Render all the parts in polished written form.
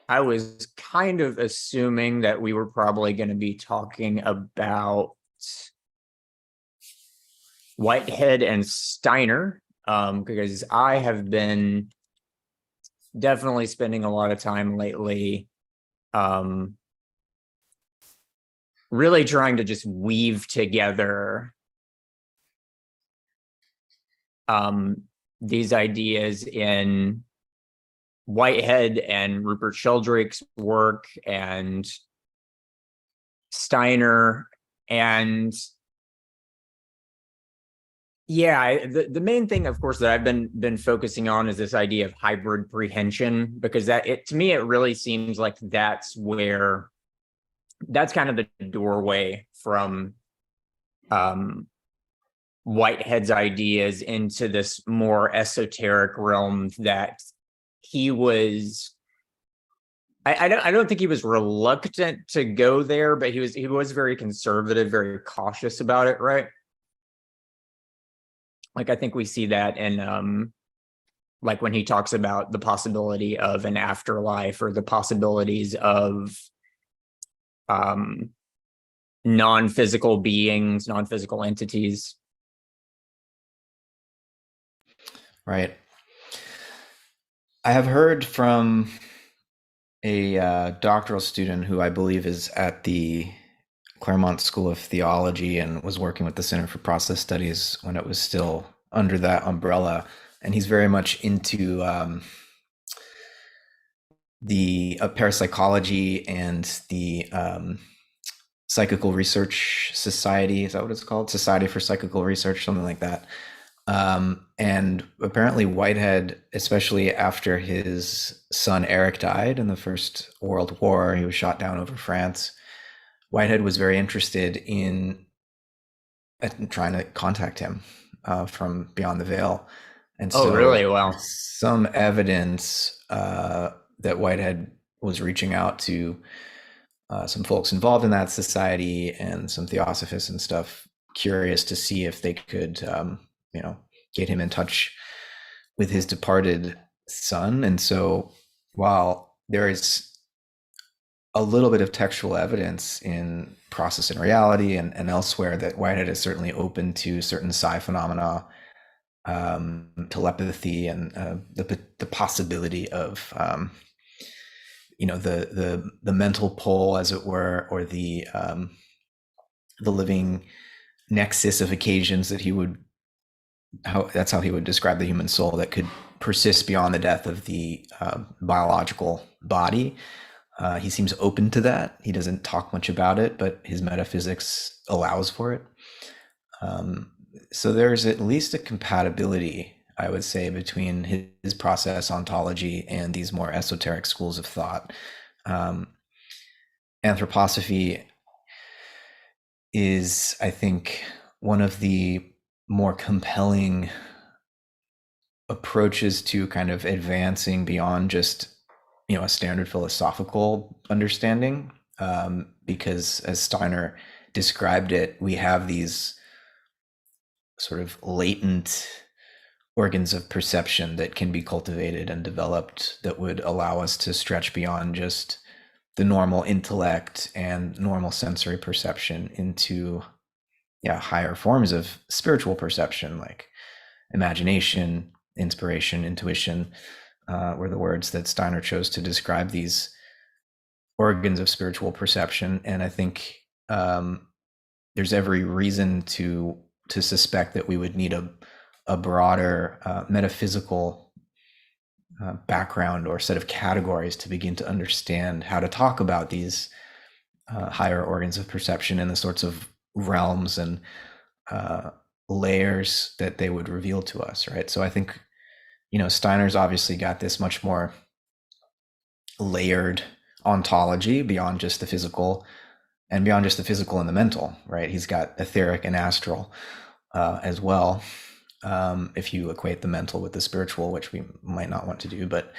I was kind of assuming that we were probably going to be talking about Whitehead and Steiner, because I have been definitely spending a lot of time lately, um, really trying to just weave together um, these ideas in Whitehead and Rupert Sheldrake's work and Steiner. And yeah, the main thing, of course, that I've been focusing on is this idea of hybrid prehension, because that it to me it really seems like that's kind of the doorway from um, Whitehead's ideas into this more esoteric realm that he was. I don't think he was reluctant to go there, but he was very conservative, very cautious about it, right? Like I think we see that in like when he talks about the possibility of an afterlife or the possibilities of um non-physical beings, non-physical entities. Right. I have heard from a doctoral student who I believe is at the Claremont School of Theology and was working with the Center for Process Studies when it was still under that umbrella. And he's very much into the parapsychology and the Psychical Research Society. Is that what it's called? Society for Psychical Research, something like that. And apparently, Whitehead, especially after his son Eric died in the First World War, he was shot down over France. Whitehead was very interested in trying to contact him from beyond the veil. And Oh, so really? Well, there's some evidence that Whitehead was reaching out to some folks involved in that society and some theosophists and stuff, curious to see if they could, you know, get him in touch with his departed son. And so while there is a little bit of textual evidence in Process and Reality and elsewhere that Whitehead is certainly open to certain psi phenomena, telepathy, and the possibility of the mental pole, as it were, or the living nexus of occasions that he would that's how he would describe the human soul that could persist beyond the death of the biological body. He seems open to that. He doesn't talk much about it, but his metaphysics allows for it. So there's at least a compatibility, I would say, between his process ontology and these more esoteric schools of thought. Anthroposophy is, I think, one of the more compelling approaches to kind of advancing beyond just a standard philosophical understanding, because as Steiner described it, we have these sort of latent organs of perception that can be cultivated and developed that would allow us to stretch beyond just the normal intellect and normal sensory perception into higher forms of spiritual perception, like imagination, inspiration, intuition, were the words that Steiner chose to describe these organs of spiritual perception. And I think there's every reason to suspect that we would need a broader metaphysical background or set of categories to begin to understand how to talk about these higher organs of perception and the sorts of realms and layers that they would reveal to us, right? So I think, Steiner's obviously got this much more layered ontology beyond just the physical and beyond just the physical and the mental, right? He's got etheric and astral as well. If you equate the mental with the spiritual, which we might not want to do, but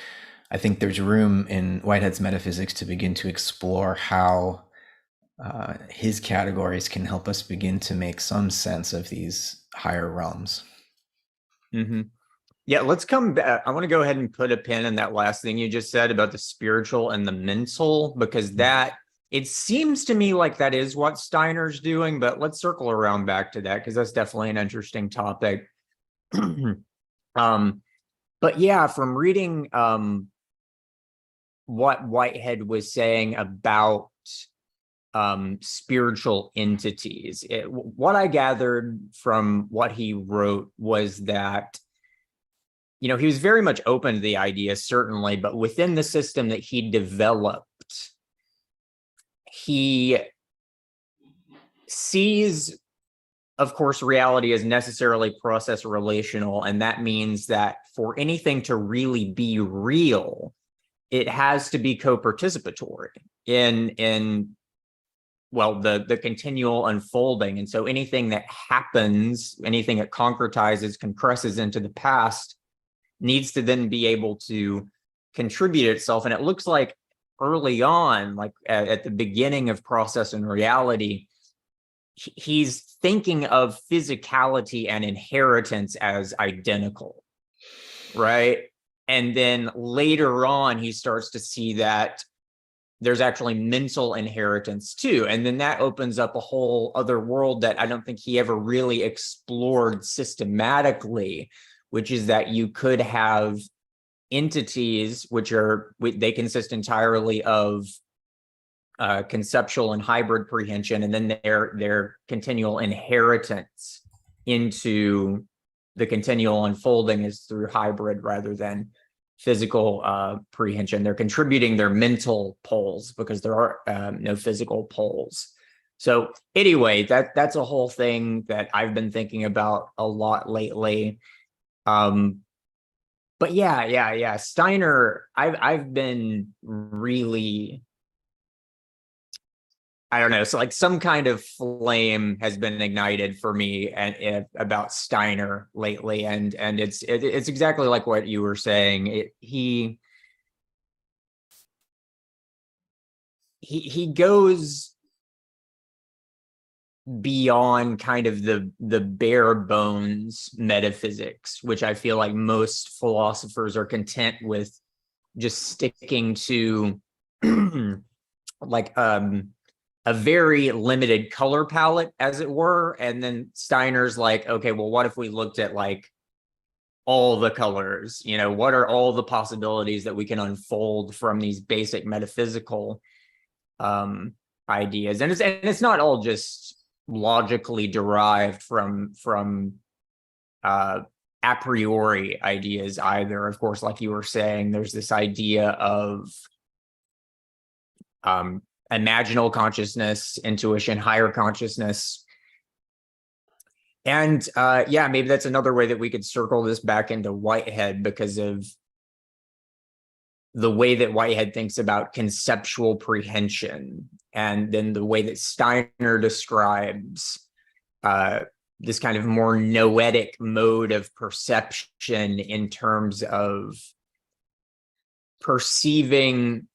I think there's room in Whitehead's metaphysics to begin to explore how his categories can help us begin to make some sense of these higher realms. mm-hmm. Yeah, let's come back. I want to go ahead and put a pin in that last thing you just said about the spiritual and the mental, because that it seems to me like that is what Steiner's doing, but let's circle around back to that because that's definitely an interesting topic. um, but yeah, from reading what Whitehead was saying about spiritual entities, what I gathered from what he wrote was that he was very much open to the idea, certainly, but within the system that he developed, he sees, of course, reality as necessarily process relational. And that means that for anything to really be real, it has to be co-participatory in well, the continual unfolding. And so anything that happens, anything that concretizes, concresses into the past, needs to then be able to contribute itself. And it looks like early on, like at the beginning of Process and Reality, he's thinking of physicality and inheritance as identical, right? And then later on, he starts to see that there's actually mental inheritance too. And then that opens up a whole other world that I don't think he ever really explored systematically, which is that you could have entities they consist entirely of conceptual and hybrid prehension, and then their continual inheritance into the continual unfolding is through hybrid rather than physical prehension. They're contributing their mental poles because there are no physical poles. So anyway, that's a whole thing that I've been thinking about a lot lately. But yeah. Steiner, I've been really, I don't know. So like some kind of flame has been ignited for me and about Steiner lately, and it's exactly like what you were saying. He goes beyond kind of the bare bones metaphysics, which I feel like most philosophers are content with just sticking to like a very limited color palette, as it were. And then Steiner's like, okay, well, what if we looked at like all the colors? What are all the possibilities that we can unfold from these basic metaphysical ideas? And it's not all just logically derived from a priori ideas either. Of course, like you were saying, there's this idea of imaginal consciousness, intuition, higher consciousness. And maybe that's another way that we could circle this back into Whitehead, because of the way that Whitehead thinks about conceptual prehension, and then the way that Steiner describes this kind of more noetic mode of perception in terms of perceiving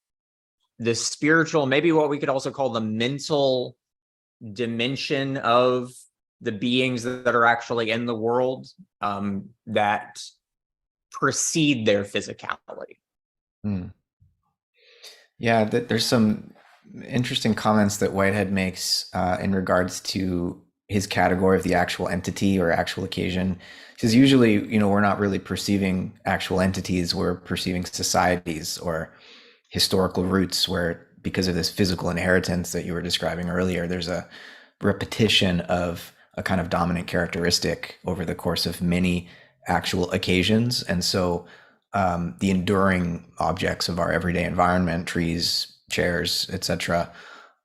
the spiritual, maybe what we could also call the mental dimension of the beings that are actually in the world, that precede their physicality. Yeah, there's some interesting comments that Whitehead makes in regards to his category of the actual entity or actual occasion. Because usually, we're not really perceiving actual entities, we're perceiving societies or historical roots, where because of this physical inheritance that you were describing earlier, there's a repetition of a kind of dominant characteristic over the course of many actual occasions. And so the enduring objects of our everyday environment, trees, chairs, etc.,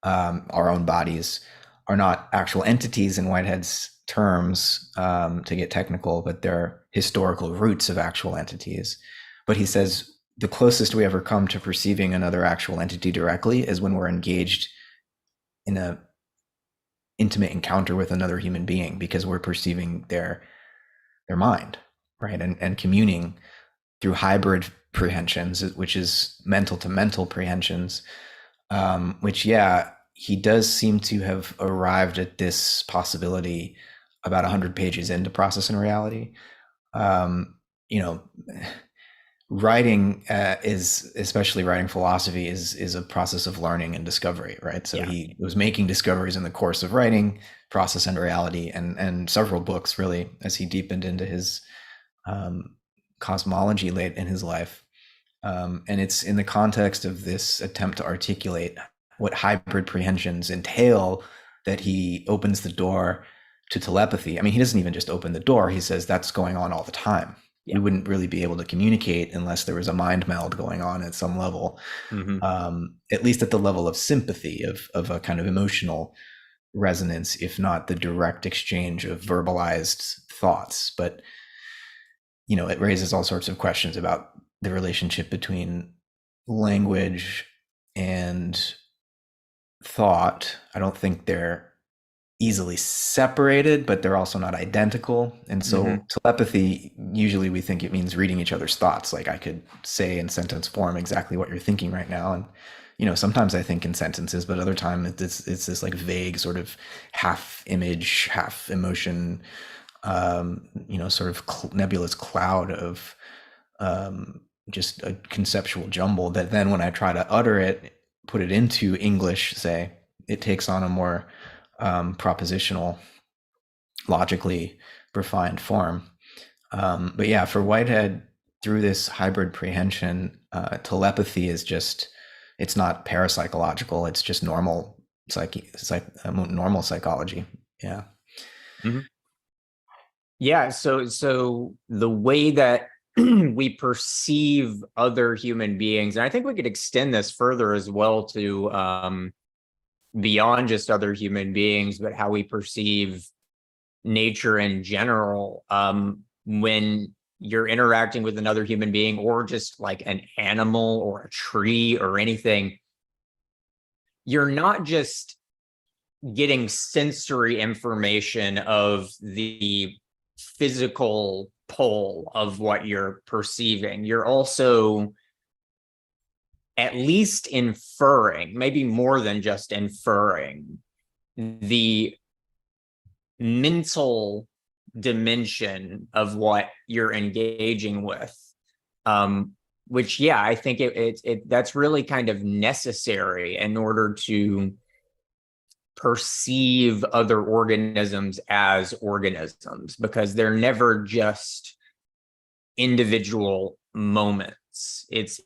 our own bodies, are not actual entities in Whitehead's terms, to get technical, but they're historical roots of actual entities. But he says the closest we ever come to perceiving another actual entity directly is when we're engaged in a intimate encounter with another human being, because we're perceiving their mind, right? And communing through hybrid prehensions, which is mental to mental prehensions, which, he does seem to have arrived at this possibility about 100 pages into Process and Reality. you know, writing is, especially writing philosophy, is a process of learning and discovery, right? So Yeah. he was making discoveries in the course of writing Process and Reality, and several books really as he deepened into his cosmology late in his life. And it's in the context of this attempt to articulate what hybrid prehensions entail that he opens the door to telepathy. I mean, he doesn't even just open the door, he says that's going on all the time. Yeah. We wouldn't really be able to communicate unless there was a mind meld going on at some level, at least at the level of sympathy, of a kind of emotional resonance, if not the direct exchange of verbalized thoughts. But, it raises all sorts of questions about the relationship between language and thought. I don't think they're easily separated, but they're also not identical. And so telepathy, usually we think it means reading each other's thoughts. Like I could say in sentence form exactly what you're thinking right now. And, sometimes I think in sentences, but other times it's this like vague sort of half image, half emotion, sort of nebulous cloud of just a conceptual jumble that then when I try to utter it, put it into English, say, it takes on a more propositional, logically refined form. But yeah, for Whitehead, through this hybrid prehension, telepathy is just, it's not parapsychological, it's just normal normal psychology. Yeah. Yeah. So the way that we perceive other human beings, and I think we could extend this further as well to beyond just other human beings, but how we perceive nature in general. When you're interacting with another human being or just like an animal or a tree or anything, you're not just getting sensory information of the physical pole of what you're perceiving. You're also at least inferring, maybe more than just inferring, the mental dimension of what you're engaging with. Which, yeah, I think that's really kind of necessary in order to perceive other organisms as organisms, because they're never just individual moments. It's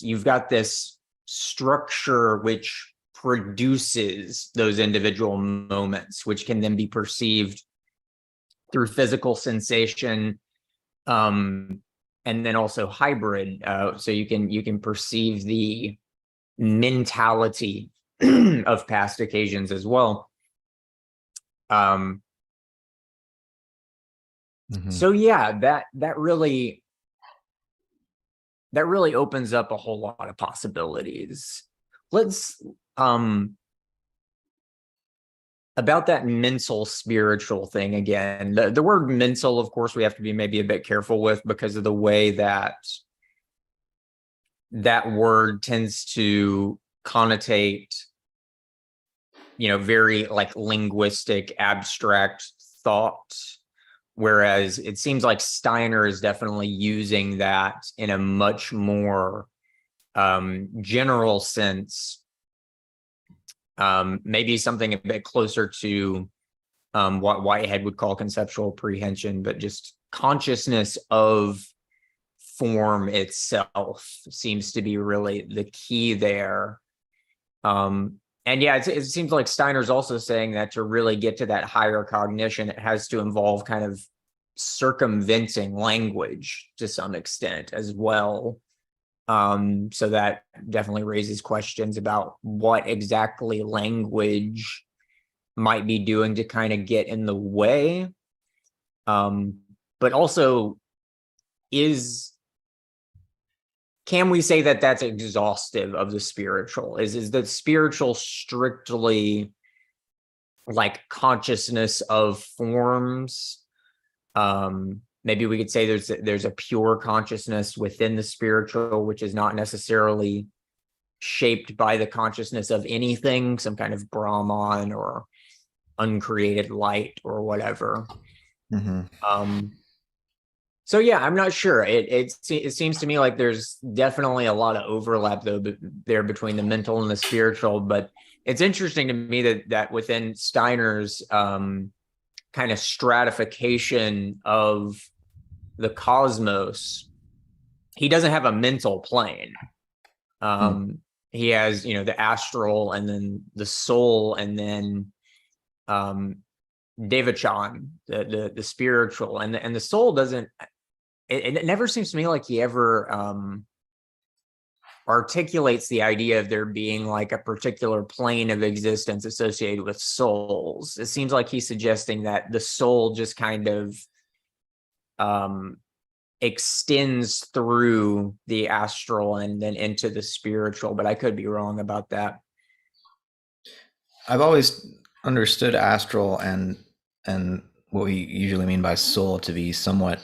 you've got this structure which produces those individual moments, which can then be perceived through physical sensation, and then also hybrid. So you can perceive the mentality of past occasions as well. So yeah, that really opens up a whole lot of possibilities. Let's about that mental spiritual thing again. The word mental, of course, we have to be maybe a bit careful with because of the way that that word tends to connotate, very like linguistic, abstract thought. Whereas it seems like Steiner is definitely using that in a much more general sense, maybe something a bit closer to what Whitehead would call conceptual prehension, but just consciousness of form itself seems to be really the key there. And yeah, it seems like Steiner's also saying that to really get to that higher cognition, it has to involve kind of circumventing language to some extent as well. So that definitely raises questions about what exactly language might be doing to kind of get in the way. But also, can we say that that's exhaustive of the spiritual? Is the spiritual strictly like consciousness of forms? Maybe we could say there's a pure consciousness within the spiritual, which is not necessarily shaped by the consciousness of anything, some kind of Brahman or uncreated light or whatever. So yeah, I'm not sure. It seems to me like there's definitely a lot of overlap though there between the mental and the spiritual. But it's interesting to me that within Steiner's kind of stratification of the cosmos, he doesn't have a mental plane. He has, the astral and then the soul and then Devachan, the spiritual, and the soul doesn't. It never seems to me like he ever articulates the idea of there being like a particular plane of existence associated with souls. It seems like he's suggesting that the soul just kind of extends through the astral and then into the spiritual, but I could be wrong about that. I've always understood astral and what we usually mean by soul to be somewhat,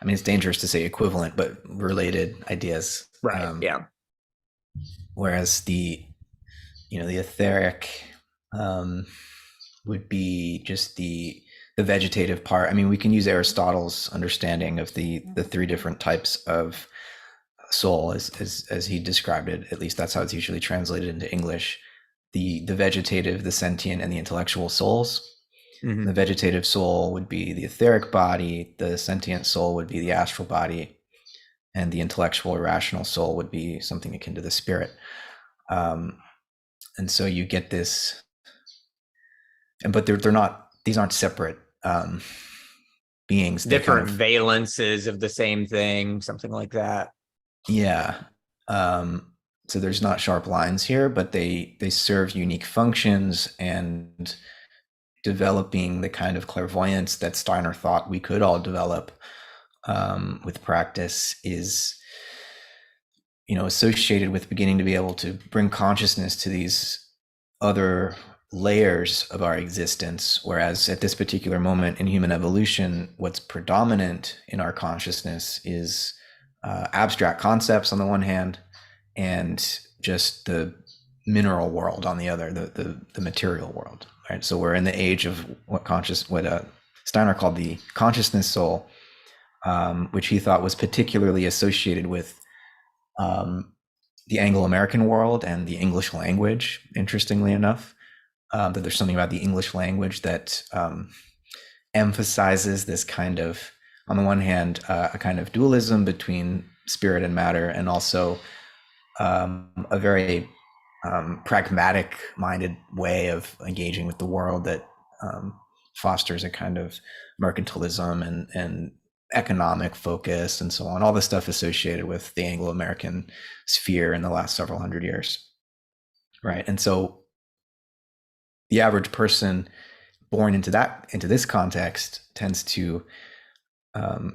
I mean, it's dangerous to say equivalent, but related ideas. Right. Yeah. Whereas the etheric would be just the vegetative part. I mean, we can use Aristotle's understanding of the three different types of soul as he described it. At least that's how it's usually translated into English. The vegetative, the sentient, and the intellectual souls. Mm-hmm. The vegetative soul would be the etheric body, the sentient soul would be the astral body, and the intellectual or rational soul would be something akin to the spirit. And so you get this, but they're not, these aren't separate beings. Different valences of the same thing, something like that. Yeah. So there's not sharp lines here, but they serve unique functions, and developing the kind of clairvoyance that Steiner thought we could all develop with practice is, associated with beginning to be able to bring consciousness to these other layers of our existence. Whereas at this particular moment in human evolution, what's predominant in our consciousness is abstract concepts on the one hand, and just the mineral world on the other, the material world. Right. So we're in the age of what Steiner called the consciousness soul, which he thought was particularly associated with the Anglo-American world and the English language, interestingly enough. That there's something about the English language that emphasizes this kind of, on the one hand, a kind of dualism between spirit and matter, and also a very pragmatic-minded way of engaging with the world that fosters a kind of mercantilism and economic focus and so on, all the stuff associated with the Anglo-American sphere in the last several hundred years, right? And so the average person born into this context tends to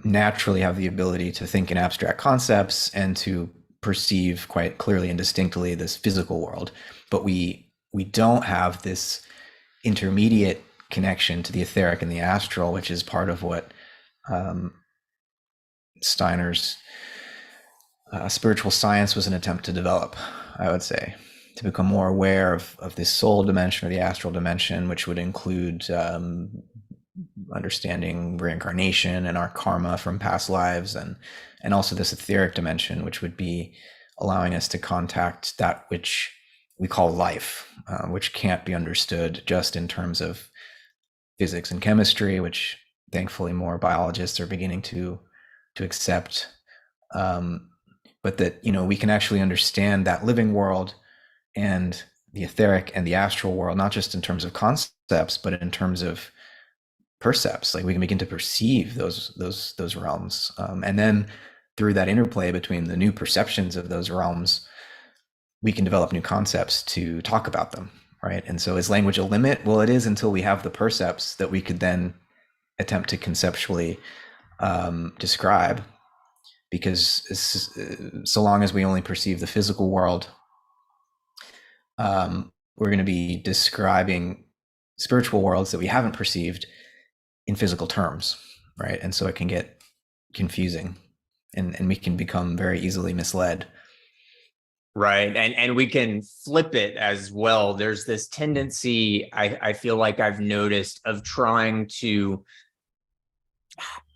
naturally have the ability to think in abstract concepts and to perceive quite clearly and distinctly this physical world, but we don't have this intermediate connection to the etheric and the astral, which is part of what Steiner's spiritual science was an attempt to develop, I would say, to become more aware of this soul dimension or the astral dimension, which would include understanding reincarnation and our karma from past lives, and also this etheric dimension, which would be allowing us to contact that which we call life, which can't be understood just in terms of physics and chemistry, which thankfully more biologists are beginning to accept, but that we can actually understand that living world and the etheric and the astral world, not just in terms of concepts, but in terms of percepts. Like we can begin to perceive those realms, and then through that interplay between the new perceptions of those realms, we can develop new concepts to talk about them, right? And so is language a limit? Well, it is, until we have the percepts that we could then attempt to conceptually describe, because so long as we only perceive the physical world, we're going to be describing spiritual worlds that we haven't perceived in physical terms, right? And so it can get confusing, and we can become very easily misled. Right. And we can flip it as well. There's this tendency, I feel like I've noticed, of trying to,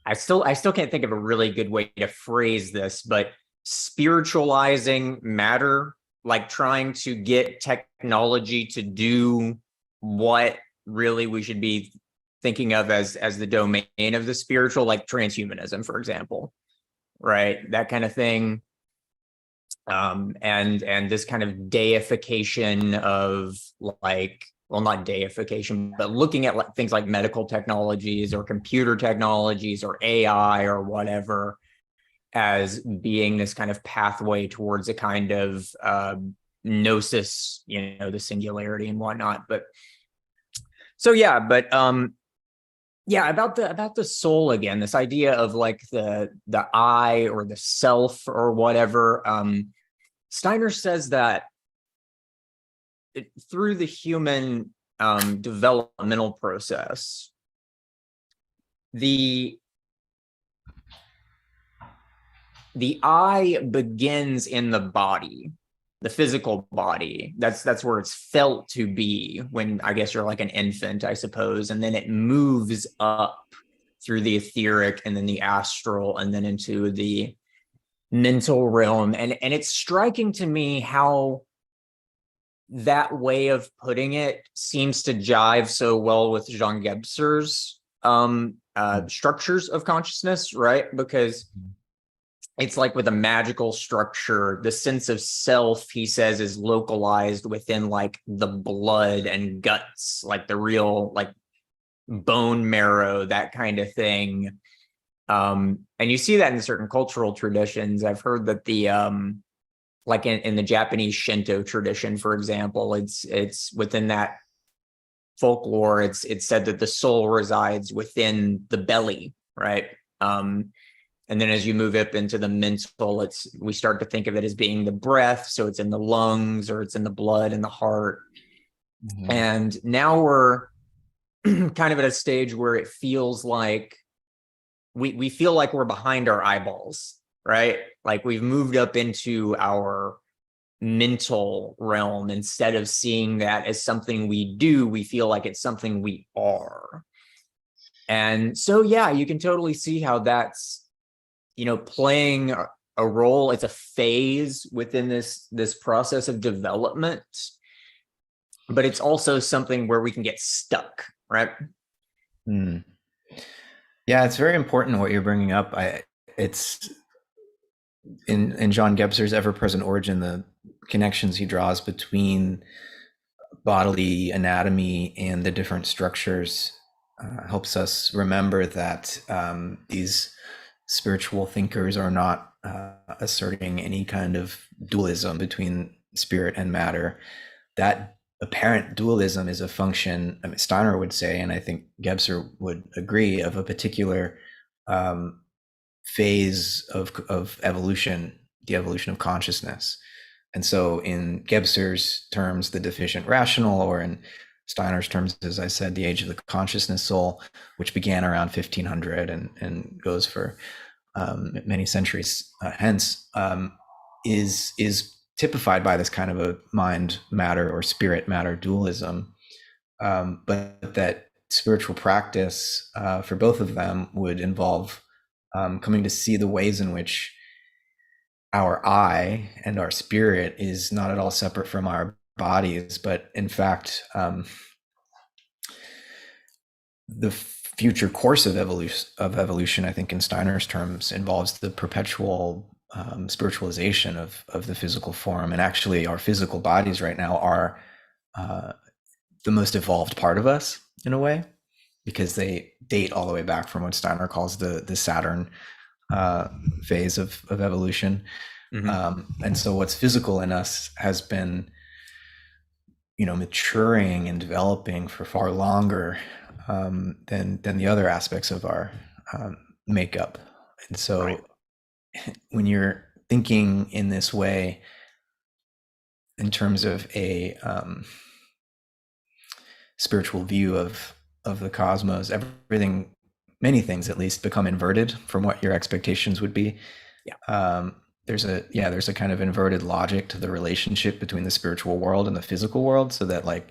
I still can't think of a really good way to phrase this, but spiritualizing matter, like trying to get technology to do what really we should be thinking of as the domain of the spiritual, like transhumanism, for example, right? That kind of thing. And this kind of deification of, like, well, not deification, but looking at things like medical technologies or computer technologies or AI or whatever as being this kind of pathway towards a kind of gnosis, the singularity and whatnot. But so yeah, but yeah, about the soul again, this idea of like the I or the self or whatever. Steiner says that through the human developmental process, the I begins in the body, the physical body. That's where it's felt to be when, I guess, you're like an infant, I suppose, and then it moves up through the etheric and then the astral and then into the mental realm. And it's striking to me how that way of putting it seems to jive so well with Jean Gebser's structures of consciousness, right? Because it's like with a magical structure, the sense of self, he says, is localized within like the blood and guts, like the real like bone marrow, that kind of thing. And you see that in certain cultural traditions. I've heard that the like in the Japanese Shinto tradition, for example, it's within that folklore, it's said that the soul resides within the belly, right? And then as you move up into the mental, we start to think of it as being the breath. So it's in the lungs or it's in the blood and the heart. Mm-hmm. And now we're kind of at a stage where it feels like we feel like we're behind our eyeballs, right? Like we've moved up into our mental realm. Instead of seeing that as something we do, we feel like it's something we are. And so, yeah, you can totally see how that's, playing a role. It's a phase within this process of development, but it's also something where we can get stuck, right? Yeah, it's very important what you're bringing up. It's in John Gebser's Ever-Present Origin, the connections he draws between bodily anatomy and the different structures helps us remember that these spiritual thinkers are not asserting any kind of dualism between spirit and matter. That apparent dualism is a function, Steiner would say, and I think Gebser would agree, of a particular phase of evolution, the evolution of consciousness. And so in Gebser's terms, the deficient rational, or in Steiner's terms, as I said, the age of the consciousness soul, which began around 1500 and goes for many centuries hence, is typified by this kind of a mind matter or spirit matter dualism, but that spiritual practice for both of them would involve coming to see the ways in which our I and our spirit is not at all separate from our bodies, but in fact, the future course of evolution, I think in Steiner's terms, involves the perpetual spiritualization of the physical form. And actually our physical bodies right now are the most evolved part of us in a way, because they date all the way back from what Steiner calls the Saturn phase of evolution. Mm-hmm. And so what's physical in us has been, maturing and developing for far longer than the other aspects of our makeup. And so right. When you're thinking in this way, in terms of a spiritual view of the cosmos, many things at least become inverted from what your expectations would be. Yeah. There's a kind of inverted logic to the relationship between the spiritual world and the physical world, so that like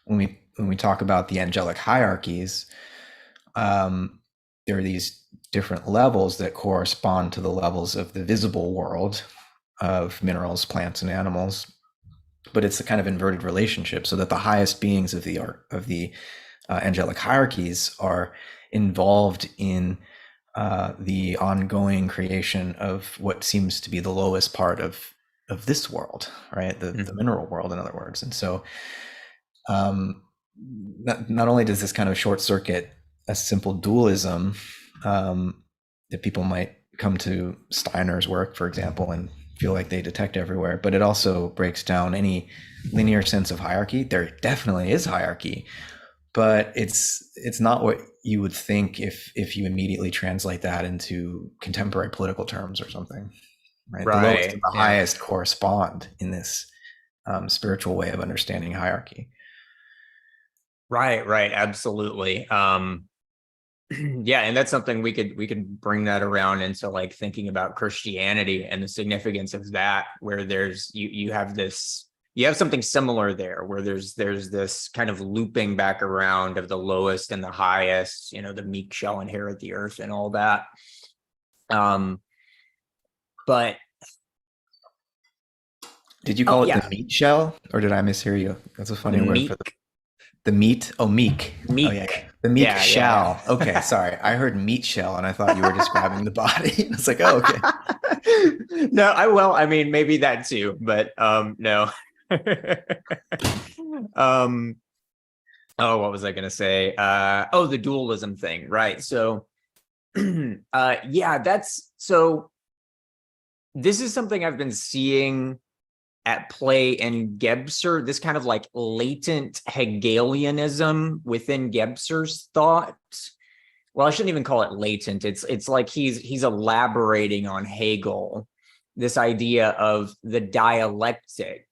when we talk about the angelic hierarchies, there are these different levels that correspond to the levels of the visible world of minerals, plants, and animals. But it's a kind of inverted relationship, so that the highest beings of the angelic hierarchies are involved in the ongoing creation of what seems to be the lowest part of this world, right? The mineral world, in other words. And so not only does this kind of short circuit a simple dualism that people might come to Steiner's work, for example, and feel like they detect everywhere, but it also breaks down any linear sense of hierarchy. There definitely is hierarchy, but it's not what you would think if you immediately translate that into contemporary political terms or something, right? The lowest and the highest correspond in this spiritual way of understanding hierarchy. Right, absolutely. Yeah, and that's something we could bring that around into like thinking about Christianity and the significance of that, where there's you have something similar there, where there's this kind of looping back around of the lowest and the highest, the meek shall inherit the earth and all that. But did you call it the meat shell, or did I mishear you? That's a funny word for the meat. Oh, meek. Meek. Oh, yeah. The meek shell. Yeah. Okay, sorry. I heard meat shell, and I thought you were describing the body. It's like, oh, okay. No, I mean, maybe that too, but no. What was I going to say? The dualism thing, right? So, this is something I've been seeing at play in Gebser, this kind of like latent Hegelianism within Gebser's thought. Well, I shouldn't even call it latent. It's like he's elaborating on Hegel, this idea of the dialectic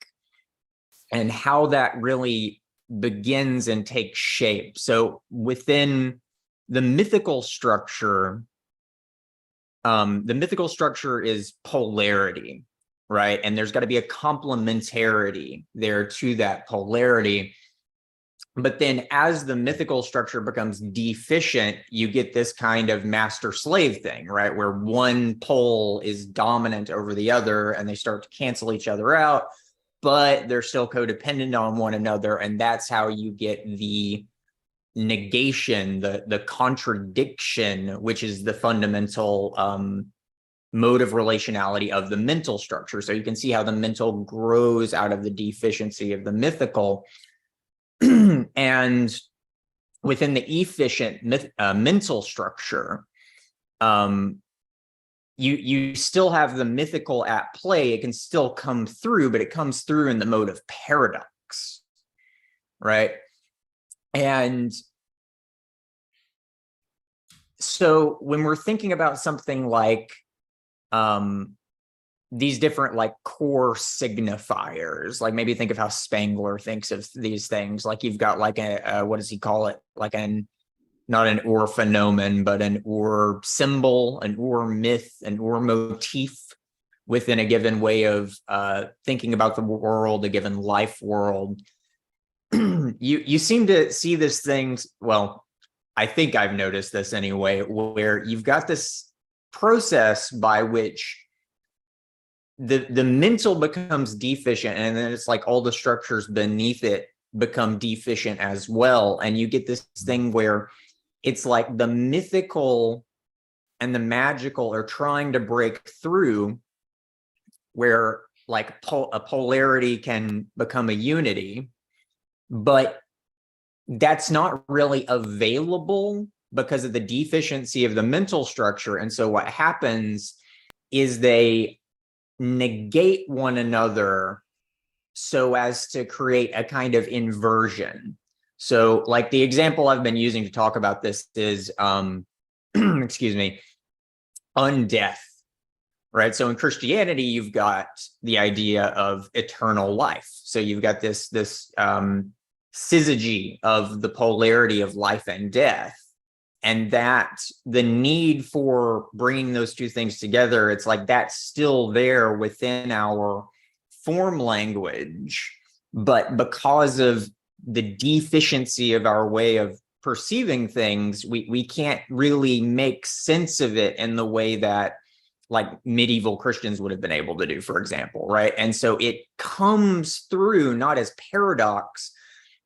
and how that really begins and takes shape. So within the mythical structure is polarity, right? And there's got to be a complementarity there to that polarity. But then as the mythical structure becomes deficient, you get this kind of master-slave thing, right? Where one pole is dominant over the other and they start to cancel each other out, but they're still codependent on one another. And that's how you get the negation, the contradiction, which is the fundamental mode of relationality of the mental structure. So you can see how the mental grows out of the deficiency of the mythical. And within the efficient mental structure, you still have the mythical at play. It can still come through, but it comes through in the mode of paradox, right? And so when we're thinking about something like these different like core signifiers, like maybe think of how Spangler thinks of these things. Like you've got like what does he call it? Like not an or phenomenon, but an or symbol, an or myth, an or motif within a given way of thinking about the world, a given life world. You seem to see this thing, well, I think I've noticed this anyway, where you've got this process by which the mental becomes deficient, and then it's like all the structures beneath it become deficient as well. And you get this thing where it's like the mythical and the magical are trying to break through, where like a polarity can become a unity, but that's not really available because of the deficiency of the mental structure. And so what happens is they negate one another so as to create a kind of inversion. So like the example I've been using to talk about this is, excuse me, undeath, right? So in Christianity, you've got the idea of eternal life. So you've got this syzygy of the polarity of life and death. And that the need for bringing those two things together, it's like that's still there within our form language, but because of the deficiency of our way of perceiving things, we can't really make sense of it in the way that like medieval Christians would have been able to do, for example, right? And so it comes through not as paradox,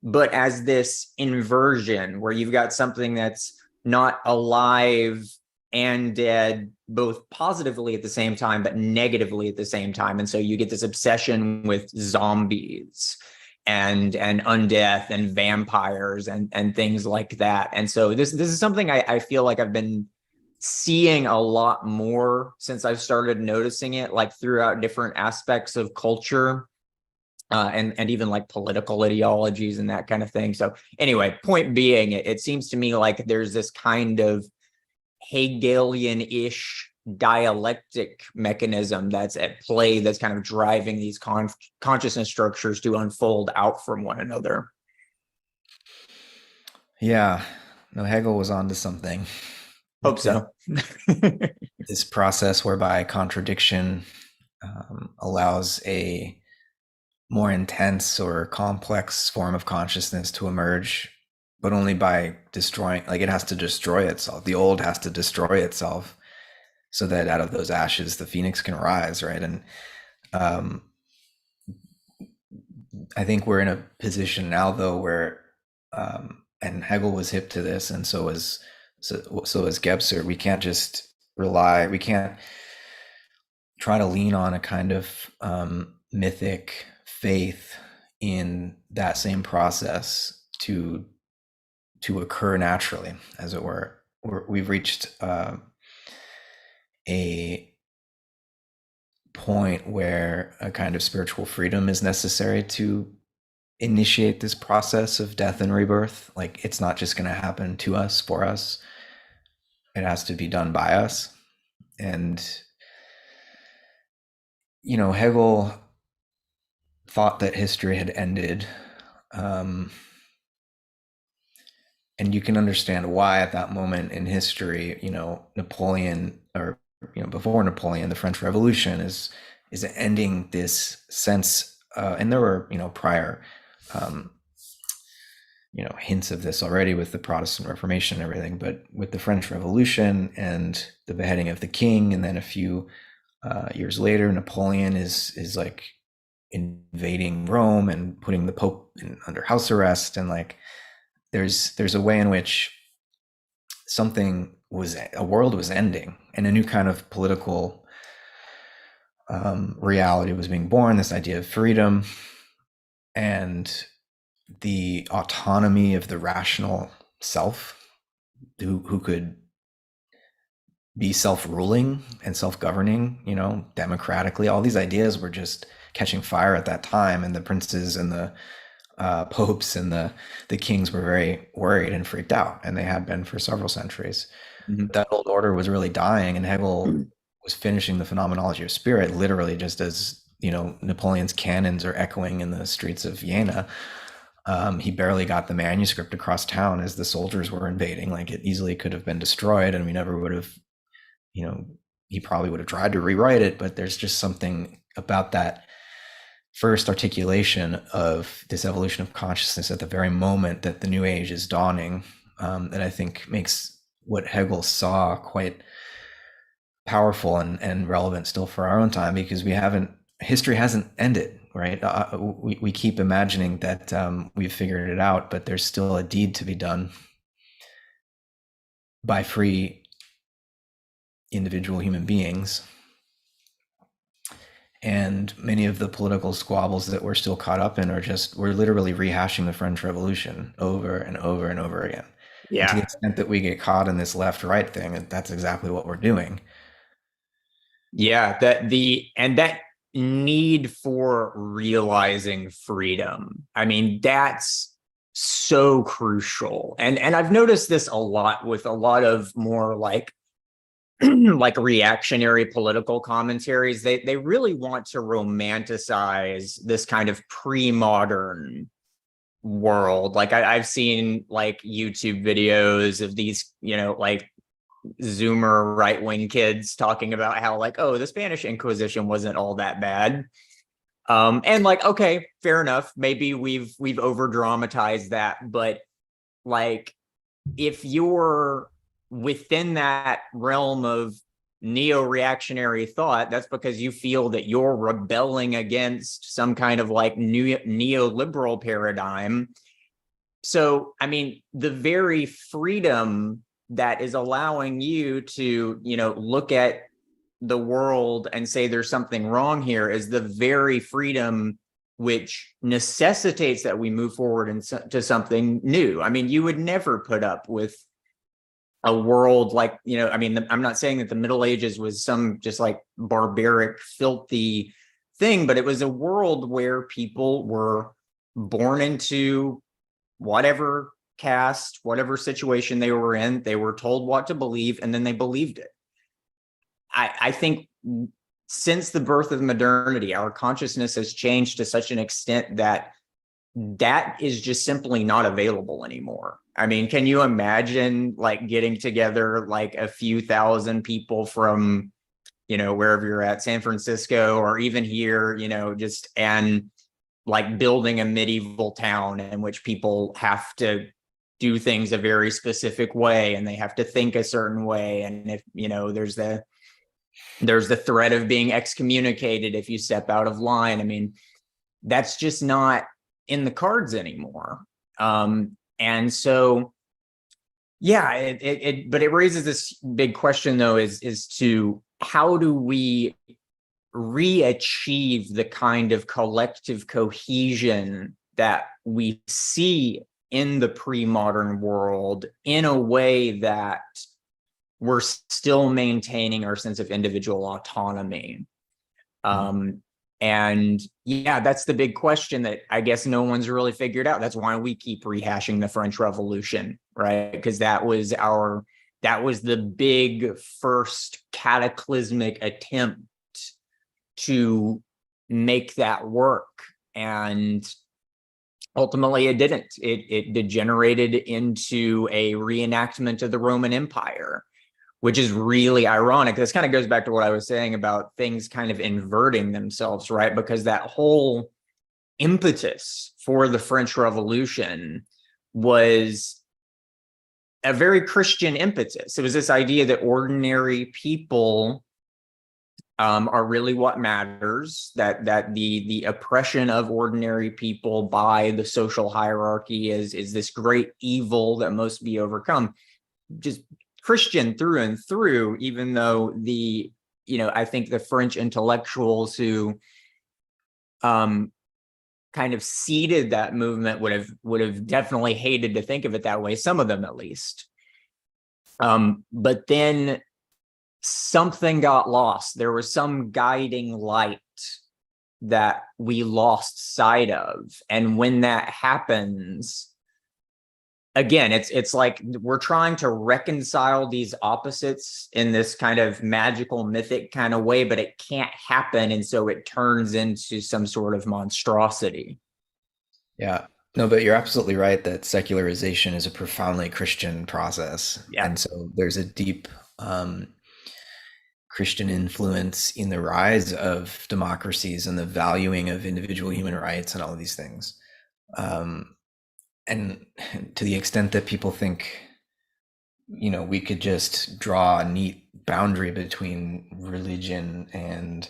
but as this inversion where you've got something that's not alive and dead, both positively at the same time, but negatively at the same time. And so you get this obsession with zombies and undeath and vampires and things like that. And so this is something I feel like I've been seeing a lot more since I've started noticing it, like throughout different aspects of culture, and even like political ideologies and that kind of thing. So anyway, point being, it seems to me like there's this kind of Hegelian-ish dialectic mechanism that's at play that's kind of driving these consciousness structures to unfold out from one another. Yeah, no, Hegel was onto something. Hope so. This process whereby contradiction allows a more intense or complex form of consciousness to emerge, but only by destroying, like it has to destroy itself. The old has to destroy itself so that out of those ashes, the phoenix can rise, right? And I think we're in a position now, though, where, and Hegel was hip to this, and so is Gebser. We can't just rely, we can't try to lean on a kind of mythic faith in that same process to occur naturally, as it were. We've reached a point where a kind of spiritual freedom is necessary to initiate this process of death and rebirth. Like, it's not just going to happen to us, for us. It has to be done by us. And, you know, Hegel thought that history had ended. And you can understand why at that moment in history, you know, Napoleon, or, you know, before Napoleon, the French Revolution is ending this sense, and there were, you know, prior, you know, hints of this already with the Protestant Reformation and everything, but with the French Revolution and the beheading of the king, and then a few years later, Napoleon is like invading Rome and putting the Pope under house arrest, and like there's a way in which a world was ending and a new kind of political reality was being born, this idea of freedom and the autonomy of the rational self, who could be self-ruling and self-governing, you know, democratically. All these ideas were just catching fire at that time, and the princes and the popes and the kings were very worried and freaked out, and they had been for several centuries. Mm-hmm. That old order was really dying, and Hegel was finishing the phenomenology of spirit, literally just as, you know, Napoleon's cannons are echoing in the streets of Vienna. He barely got the manuscript across town as the soldiers were invading. Like, it easily could have been destroyed, and we never would have, you know, he probably would have tried to rewrite it, but there's just something about that first articulation of this evolution of consciousness at the very moment that the new age is dawning, that I think makes what Hegel saw quite powerful and relevant still for our own time, because history hasn't ended, right? We keep imagining that we've figured it out, but there's still a deed to be done by free individual human beings. And many of the political squabbles that we're still caught up in we're literally rehashing the French Revolution over and over and over again. Yeah. And to the extent that we get caught in this left-right thing, that's exactly what we're doing. Yeah, that need for realizing freedom. I mean, that's so crucial. And I've noticed this a lot with a lot of more like like reactionary political commentaries. They really want to romanticize this kind of pre-modern world. Like I've seen like YouTube videos of these, you know, like Zoomer right-wing kids talking about how like, oh, the Spanish Inquisition wasn't all that bad. And like, okay, fair enough. Maybe we've over dramatized that, but like if you're within that realm of neo-reactionary thought, that's because you feel that you're rebelling against some kind of like new neoliberal paradigm. So, I mean, the very freedom that is allowing you to, look at the world and say there's something wrong here is the very freedom which necessitates that we move forward into something new. I mean, you would never put up with a world like, I mean, I'm not saying that the Middle Ages was some just like barbaric, filthy thing, but it was a world where people were born into whatever caste, whatever situation they were in, they were told what to believe, and then they believed it. I think since the birth of modernity, our consciousness has changed to such an extent that that is just simply not available anymore. I mean, can you imagine like getting together like a few thousand people from, wherever you're at, San Francisco, or even here, just and like building a medieval town in which people have to do things a very specific way and they have to think a certain way. And if, there's the threat of being excommunicated if you step out of line. I mean, that's just not in the cards anymore. And so, yeah, but it raises this big question though, is to how do we re-achieve the kind of collective cohesion that we see in the pre-modern world in a way that we're still maintaining our sense of individual autonomy. And yeah, that's the big question that I guess no one's really figured out. That's why we keep rehashing the French Revolution, right? Because that was the big first cataclysmic attempt to make that work. And ultimately it didn't. It degenerated into a reenactment of the Roman Empire, which is really ironic. This kind of goes back to what I was saying about things kind of inverting themselves, right? Because that whole impetus for the French Revolution was a very Christian impetus. It was this idea that ordinary people are really what matters, that the oppression of ordinary people by the social hierarchy is this great evil that must be overcome. Just Christian through and through, even though I think the French intellectuals who kind of seeded that movement would have definitely hated to think of it that way, some of them at least. But then something got lost. There was some guiding light that we lost sight of. And when that happens, again, it's like we're trying to reconcile these opposites in this kind of magical, mythic kind of way, but it can't happen. And so it turns into some sort of monstrosity. Yeah. No, but you're absolutely right that secularization is a profoundly Christian process. Yeah. And so there's a deep Christian influence in the rise of democracies and the valuing of individual human rights and all of these things. And to the extent that people think, we could just draw a neat boundary between religion and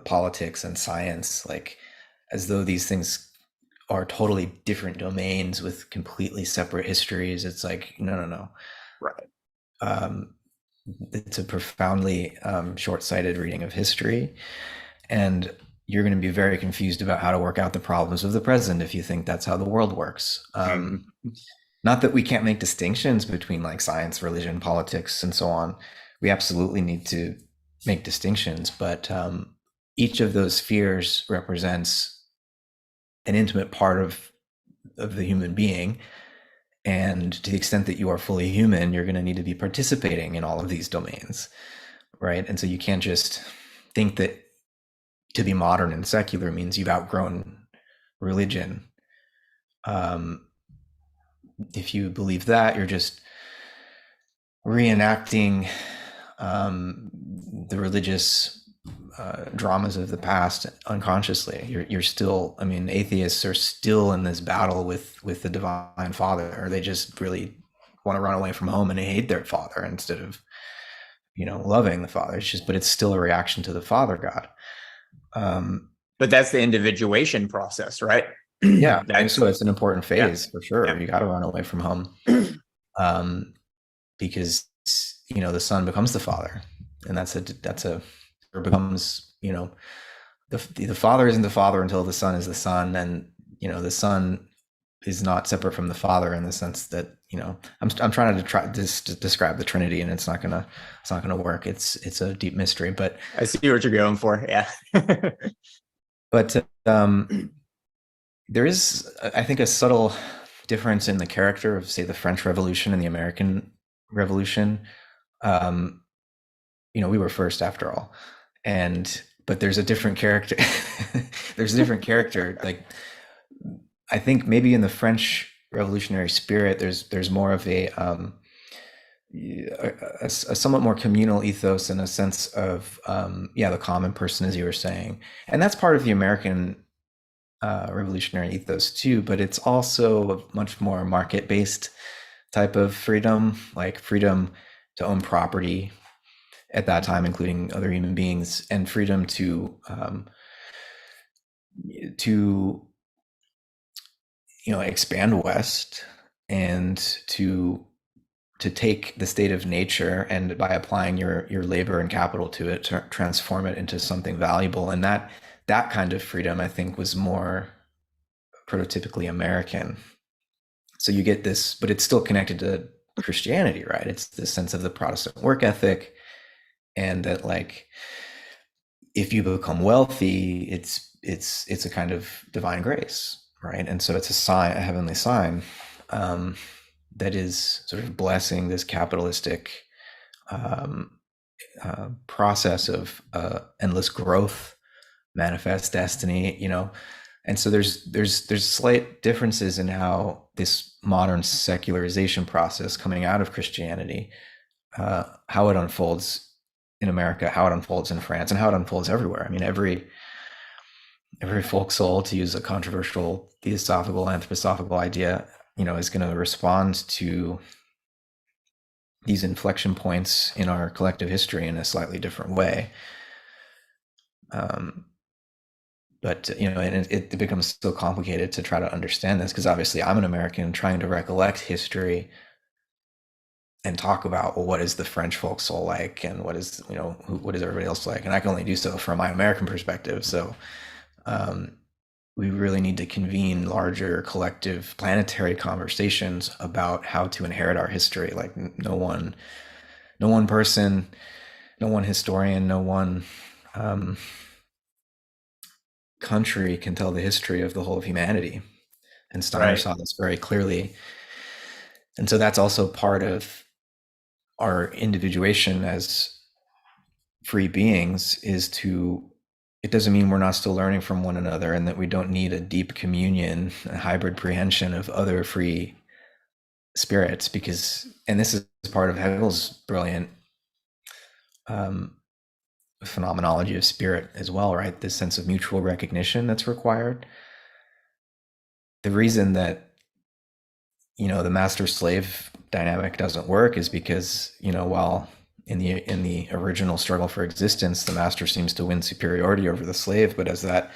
politics and science, like as though these things are totally different domains with completely separate histories. It's like, no. Right. It's a profoundly short-sighted reading of history, and you're going to be very confused about how to work out the problems of the present if you think that's how the world works. Not that we can't make distinctions between like science, religion, politics, and so on. We absolutely need to make distinctions, but each of those spheres represents an intimate part of the human being. And to the extent that you are fully human, you're going to need to be participating in all of these domains, right? And so you can't just think that to be modern and secular means you've outgrown religion. If you believe that, you're just reenacting the religious dramas of the past unconsciously. You're still, I mean, atheists are still in this battle with the divine father, or they just really want to run away from home and hate their father instead of, loving the father. It's just, but it's still a reaction to the father god. But that's the individuation process, right? Yeah, so it's an important phase for sure. Yeah. You got to run away from home, because the son becomes the father, and or becomes the father isn't the father until the son is the son, and the son is not separate from the father in the sense that I'm trying to describe the Trinity, and it's not gonna work. It's a deep mystery, but I see what you're going for. Yeah. But there is, I think, a subtle difference in the character of, say, the French Revolution and the American Revolution. We were first after all, but there's a different character. There's a different character. Like, I think maybe in the French revolutionary spirit, there's more of a somewhat more communal ethos in a sense of the common person, as you were saying, and that's part of the American revolutionary ethos too. But it's also a much more market-based type of freedom, like freedom to own property at that time, including other human beings, and freedom to expand west and to take the state of nature, and by applying your labor and capital to it, to transform it into something valuable. And that kind of freedom, I think, was more prototypically American. So you get this, but it's still connected to Christianity, right? It's this sense of the Protestant work ethic, and that, like, if you become wealthy, it's a kind of divine grace, right? And so it's a heavenly sign, that is sort of blessing this capitalistic process of endless growth, manifest destiny, And so there's slight differences in how this modern secularization process coming out of Christianity, how it unfolds in America, how it unfolds in France, and how it unfolds everywhere. I mean, every folk soul, to use a controversial theosophical, anthroposophical idea, is going to respond to these inflection points in our collective history in a slightly different way. But and it becomes so complicated to try to understand this, because obviously I'm an American trying to recollect history and talk about, well, what is the French folk soul like, and what is what is everybody else like, and I can only do so from my American perspective. So we really need to convene larger collective planetary conversations about how to inherit our history. Like, no one person, no one historian, no one country can tell the history of the whole of humanity. And Steiner saw this very clearly. And so that's also part of our individuation as free beings, it doesn't mean we're not still learning from one another, and that we don't need a deep communion, a hybrid prehension of other free spirits, and this is part of Hegel's brilliant phenomenology of spirit as well, right? This sense of mutual recognition that's required. The reason that the master-slave dynamic doesn't work is because while in the original struggle for existence, the master seems to win superiority over the slave, but as that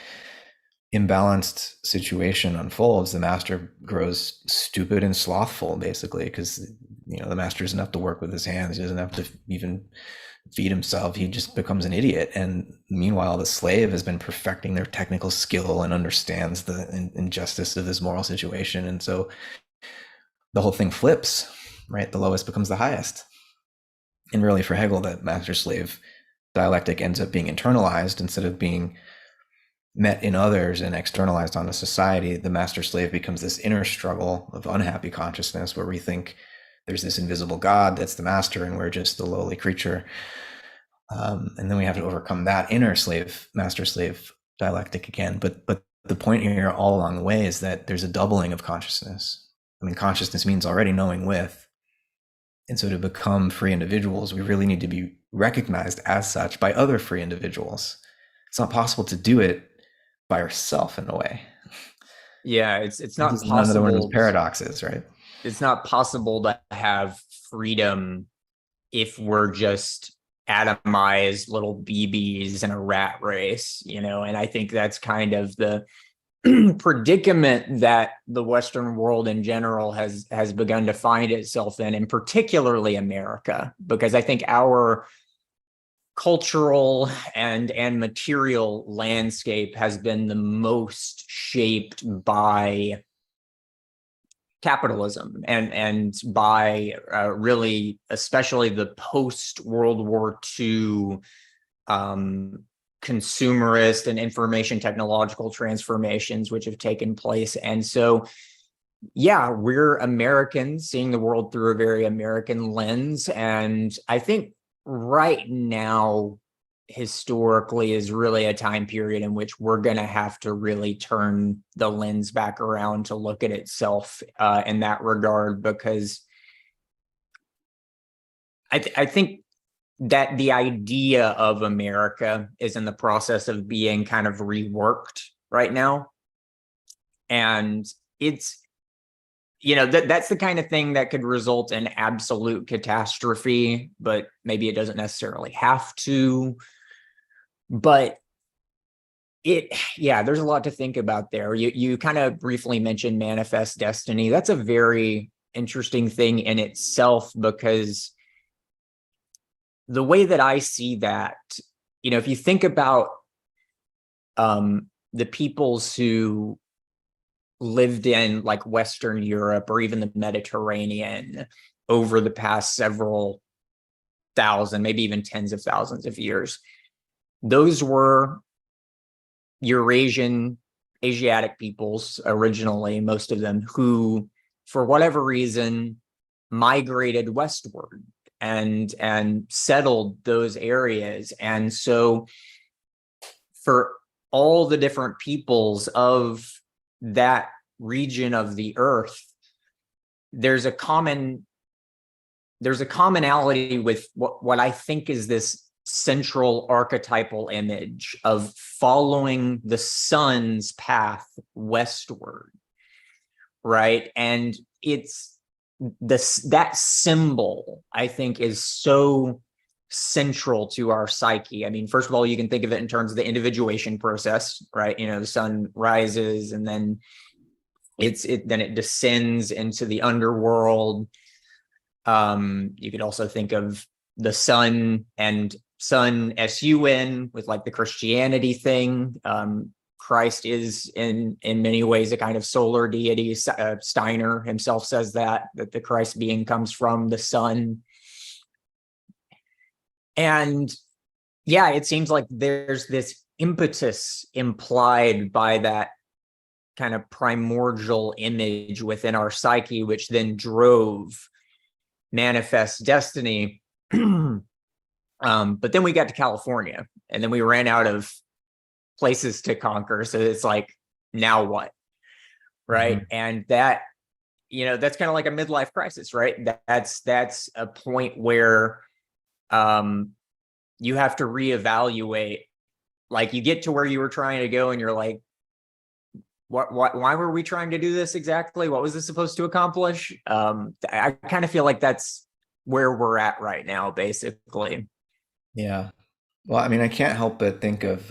imbalanced situation unfolds, the master grows stupid and slothful, basically, because the master doesn't have to work with his hands, he doesn't have to even feed himself, he just becomes an idiot. And meanwhile, the slave has been perfecting their technical skill and understands the injustice of this moral situation, and so the whole thing flips, right? The lowest becomes the highest. And really, for Hegel, that master-slave dialectic ends up being internalized instead of being met in others and externalized onto society. The master-slave becomes this inner struggle of unhappy consciousness, where we think there's this invisible God that's the master, and we're just the lowly creature. And then we have to overcome that inner master-slave dialectic again. But the point here all along the way is that there's a doubling of consciousness. I mean, consciousness means already knowing with. And so to become free individuals, we really need to be recognized as such by other free individuals. It's not possible to do it by ourselves in a way. Yeah, it's not this possible. Another one of those paradoxes, right? it's not possible to have freedom if we're just atomized little BBs in a rat race, and I think that's kind of the predicament that the Western world in general has begun to find itself in, and particularly America, because I think our cultural and material landscape has been the most shaped by capitalism and by really, especially the post World War II consumerist and information technological transformations which have taken place. And so, yeah, we're Americans seeing the world through a very American lens. And I think right now, historically, is really a time period in which we're going to have to really turn the lens back around to look at itself in that regard, because I think that the idea of America is in the process of being kind of reworked right now. And it's, that's the kind of thing that could result in absolute catastrophe, but maybe it doesn't necessarily have to. But there's a lot to think about there. You kind of briefly mentioned manifest destiny. That's a very interesting thing in itself, because the way that I see that, if you think about the peoples who lived in like Western Europe or even the Mediterranean over the past several thousand, maybe even tens of thousands of years, those were Asiatic peoples originally, most of them, who, for whatever reason, migrated westward and settled those areas. And so for all the different peoples of that region of the earth, there's a commonality with what I think is this central archetypal image of following the sun's path westward, right? And it's that symbol, I think, is so central to our psyche. I mean, first of all, you can think of it in terms of the individuation process, right? The sun rises and then it descends into the underworld. You could also think of the sun and sun sun with like the Christianity thing. Christ is in many ways a kind of solar deity. Steiner himself says that the Christ being comes from the sun. And yeah, it seems like there's this impetus implied by that kind of primordial image within our psyche, which then drove manifest destiny. But then we got to California, and then we ran out of places to conquer. So it's like, now what? Right. Mm-hmm. And that's kind of like a midlife crisis, right? That's a point where you have to reevaluate. Like, you get to where you were trying to go and you're like, why were we trying to do this exactly? What was this supposed to accomplish? I kind of feel like that's where we're at right now, basically. Yeah. Well, I mean, I can't help but think of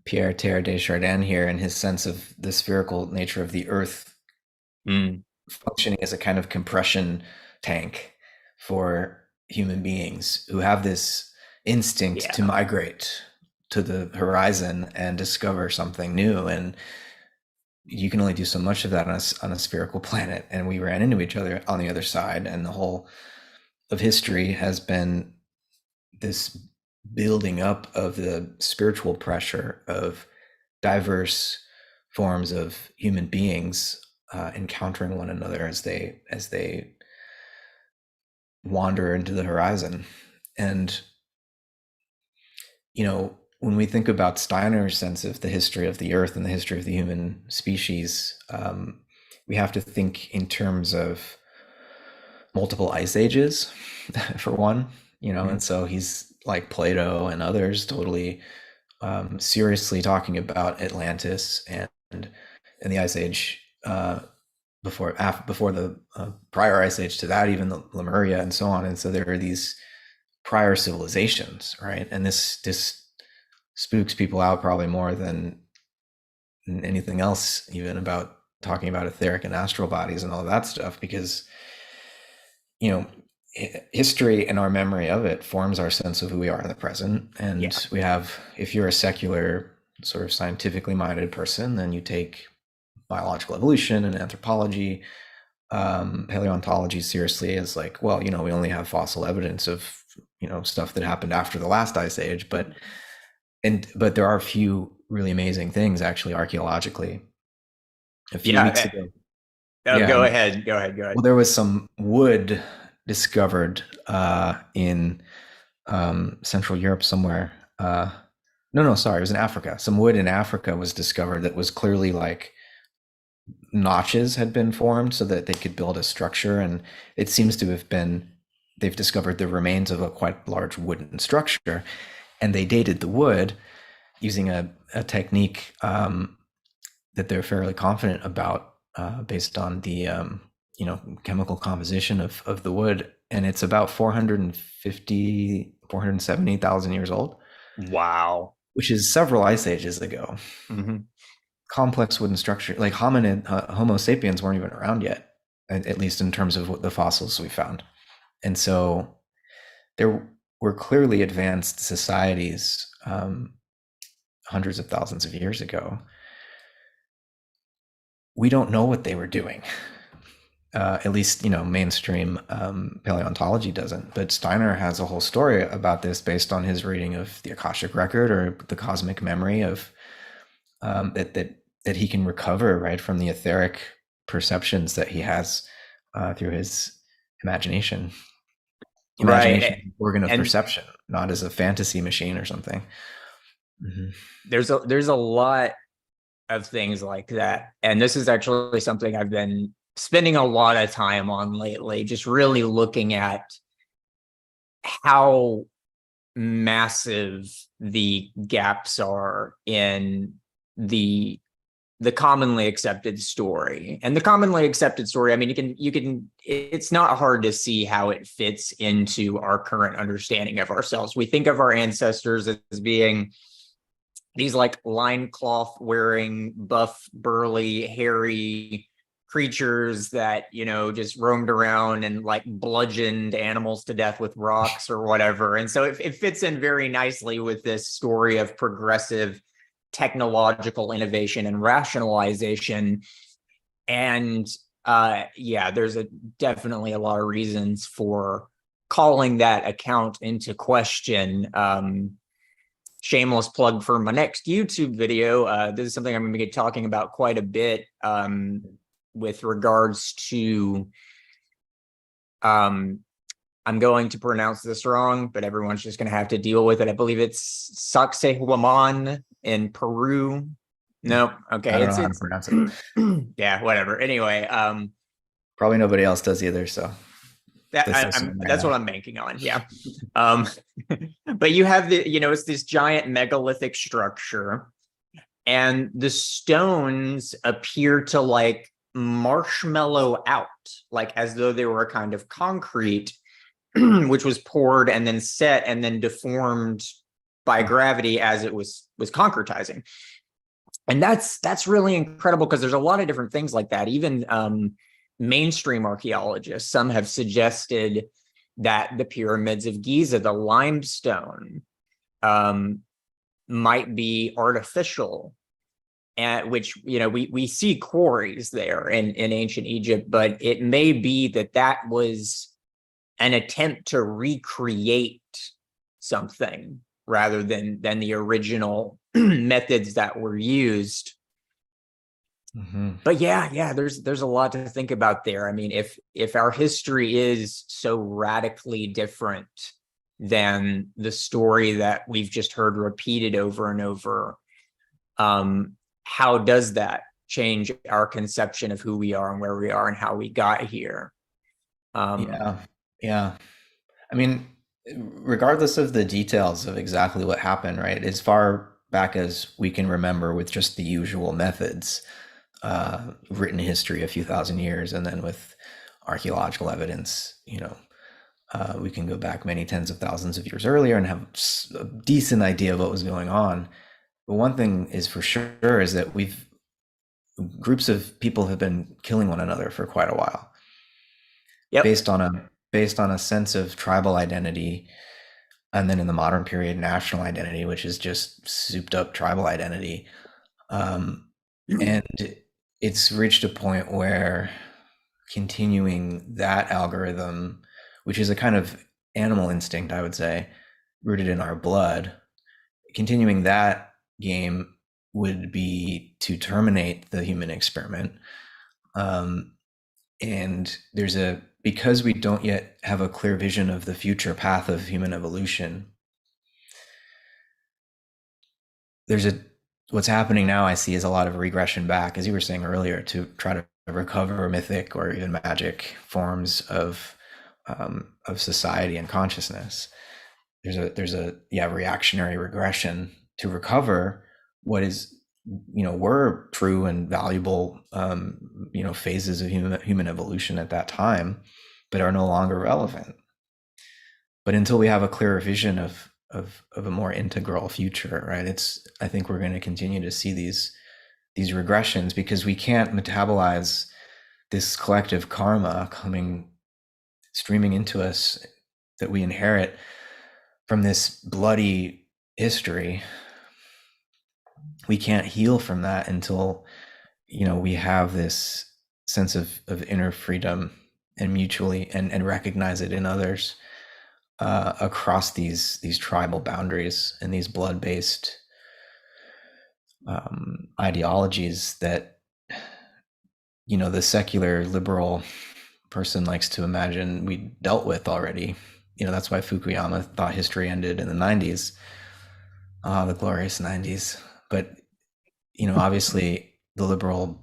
Pierre Teilhard de Chardin here, and his sense of the spherical nature of the earth functioning as a kind of compression tank for human beings who have this instinct to migrate to the horizon and discover something new. And you can only do so much of that on a spherical planet. And we ran into each other on the other side. And the whole of history has been this building up of the spiritual pressure of diverse forms of human beings encountering one another as they wander into the horizon. And when we think about Steiner's sense of the history of the earth and the history of the human species, we have to think in terms of multiple ice ages, for one, and so he's like Plato and others totally seriously talking about Atlantis and the ice age before the prior ice age to that, even the Lemuria and so on. And so there are these prior civilizations, right? And this spooks people out probably more than anything else, even about talking about etheric and astral bodies and all of that stuff, because you know history and our memory of it forms our sense of who we are in the present. And Yeah. we have, if you're a secular sort of scientifically minded person, then you take biological evolution and anthropology, paleontology seriously as like, well, we only have fossil evidence of stuff that happened after the last ice age, but there are a few really amazing things actually archaeologically. A few weeks ago, Go ahead. well, there was some wood discovered in Central Europe somewhere. No, sorry, it was in Africa. Some wood in Africa was discovered that was clearly like notches had been formed so that they could build a structure, and it seems to have been, they've discovered the remains of a quite large wooden structure, and they dated the wood using a technique that they're fairly confident about based on the chemical composition of the wood, and it's about 470,000 years old. Wow. Which is several ice ages ago. Mm-hmm. Complex wooden structure, like Homo sapiens weren't even around yet, at least in terms of what the fossils we found. And so there were clearly advanced societies hundreds of thousands of years ago. We don't know what they were doing. At least, mainstream paleontology doesn't. But Steiner has a whole story about this based on his reading of the Akashic Record, or the cosmic memory of that he can recover, right, from the etheric perceptions that he has through his imagination. Imagination, right. Organ of perception, not as a fantasy machine or something. Mm-hmm. There's a lot of things like that, and this is actually something I've been spending a lot of time on lately, just really looking at how massive the gaps are in the commonly accepted story. And the commonly accepted story, I mean, you can it's not hard to see how it fits into our current understanding of ourselves. We think of our ancestors as being these like loincloth wearing, buff, burly, hairy creatures that, just roamed around and like bludgeoned animals to death with rocks or whatever. And so it fits in very nicely with this story of progressive technological innovation and rationalization. And there's definitely a lot of reasons for calling that account into question. Shameless plug for my next YouTube video. This is something I'm going to be talking about quite a bit with regards to, I'm going to pronounce this wrong, but everyone's just going to have to deal with it. I believe it's Sacsayhuaman in Peru. No, okay. I don't know how to pronounce it. Yeah, whatever. Anyway, probably nobody else does either. So that's what I'm banking on. Yeah. But you have it's this giant megalithic structure, and the stones appear to like marshmallow out, like as though they were a kind of concrete, which was poured and then set and then deformed by gravity as it was concretizing. And that's really incredible, because there's a lot of different things like that. Even mainstream archaeologists, some have suggested that the pyramids of Giza, the limestone, might be artificial, and which we see quarries there in ancient Egypt, but it may be that was an attempt to recreate something rather than the original methods that were used. Mm-hmm. But yeah, there's a lot to think about there. I mean, if our history is so radically different than the story that we've just heard repeated over and over, how does that change our conception of who we are and where we are and how we got here? Yeah. I mean, regardless of the details of exactly what happened, right, as far back as we can remember with just the usual methods, written history a few thousand years, and then with archaeological evidence, we can go back many tens of thousands of years earlier and have a decent idea of what was going on. But one thing is for sure is that groups of people have been killing one another for quite a while. Yep. Based on a sense of tribal identity, and then in the modern period, national identity, which is just souped up tribal identity. And it's reached a point where continuing that algorithm, which is a kind of animal instinct, I would say, rooted in our blood, continuing that game would be to terminate the human experiment. And because we don't yet have a clear vision of the future path of human evolution, what's happening now, I see, is a lot of regression back, as you were saying earlier, to try to recover mythic or even magic forms of society and consciousness. There's a reactionary regression to recover what is, were true and valuable phases of human evolution at that time, but are no longer relevant. But until we have a clearer vision of a more integral future, right, I think we're going to continue to see these regressions, because we can't metabolize this collective karma streaming into us that we inherit from this bloody history. We can't heal from that until we have this sense of inner freedom and mutually and recognize it in others across these tribal boundaries and these blood-based ideologies that the secular liberal person likes to imagine we dealt with already. That's why Fukuyama thought history ended in the 90s, the glorious 90s. But obviously the liberal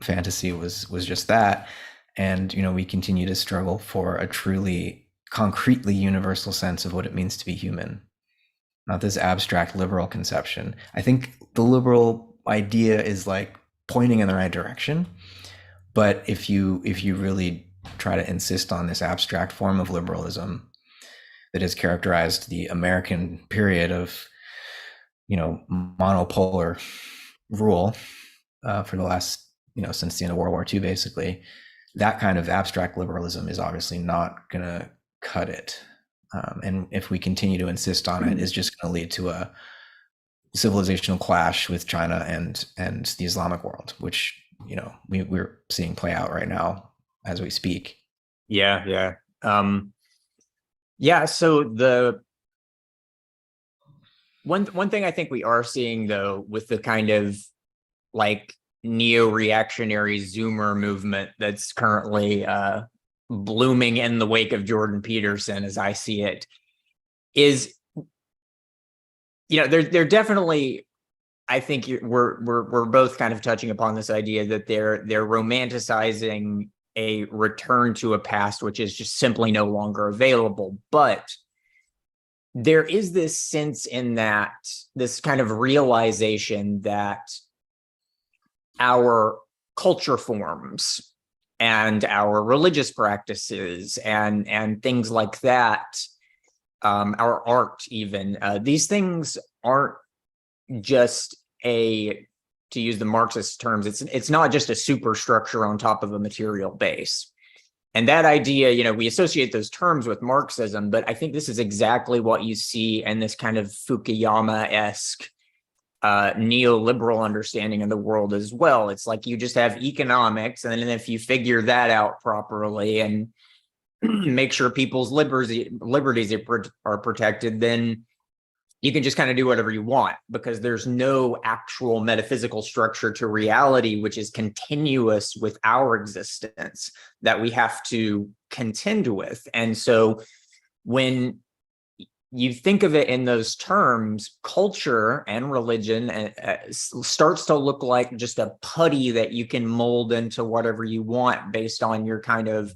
fantasy was just that, and we continue to struggle for a truly concretely universal sense of what it means to be human, not this abstract liberal conception. I think the liberal idea is like pointing in the right direction, but if you really try to insist on this abstract form of liberalism that has characterized the American period of monopolar rule for the last since the end of World War II, basically, that kind of abstract liberalism is obviously not going to cut it. And if we continue to insist on it, it's just going to lead to a civilizational clash with China and the Islamic world, which we're seeing play out right now as we speak. Yeah. So the one thing I think we are seeing, though, with the kind of like neo-reactionary Zoomer movement that's currently blooming in the wake of Jordan Peterson, as I see it, is they're definitely, I think we're both kind of touching upon this idea that they're romanticizing a return to a past which is just simply no longer available. But there is this sense in that, this kind of realization that our culture forms and our religious practices and things like that, our art even, these things aren't just to use the Marxist terms, it's not just a superstructure on top of a material base. And that idea, we associate those terms with Marxism, but I think this is exactly what you see in this kind of Fukuyama-esque neoliberal understanding of the world as well. It's like you just have economics, and then if you figure that out properly and make sure people's liberties are protected, then you can just kind of do whatever you want, because there's no actual metaphysical structure to reality which is continuous with our existence that we have to contend with. And so when you think of it in those terms, culture and religion starts to look like just a putty that you can mold into whatever you want based on your kind of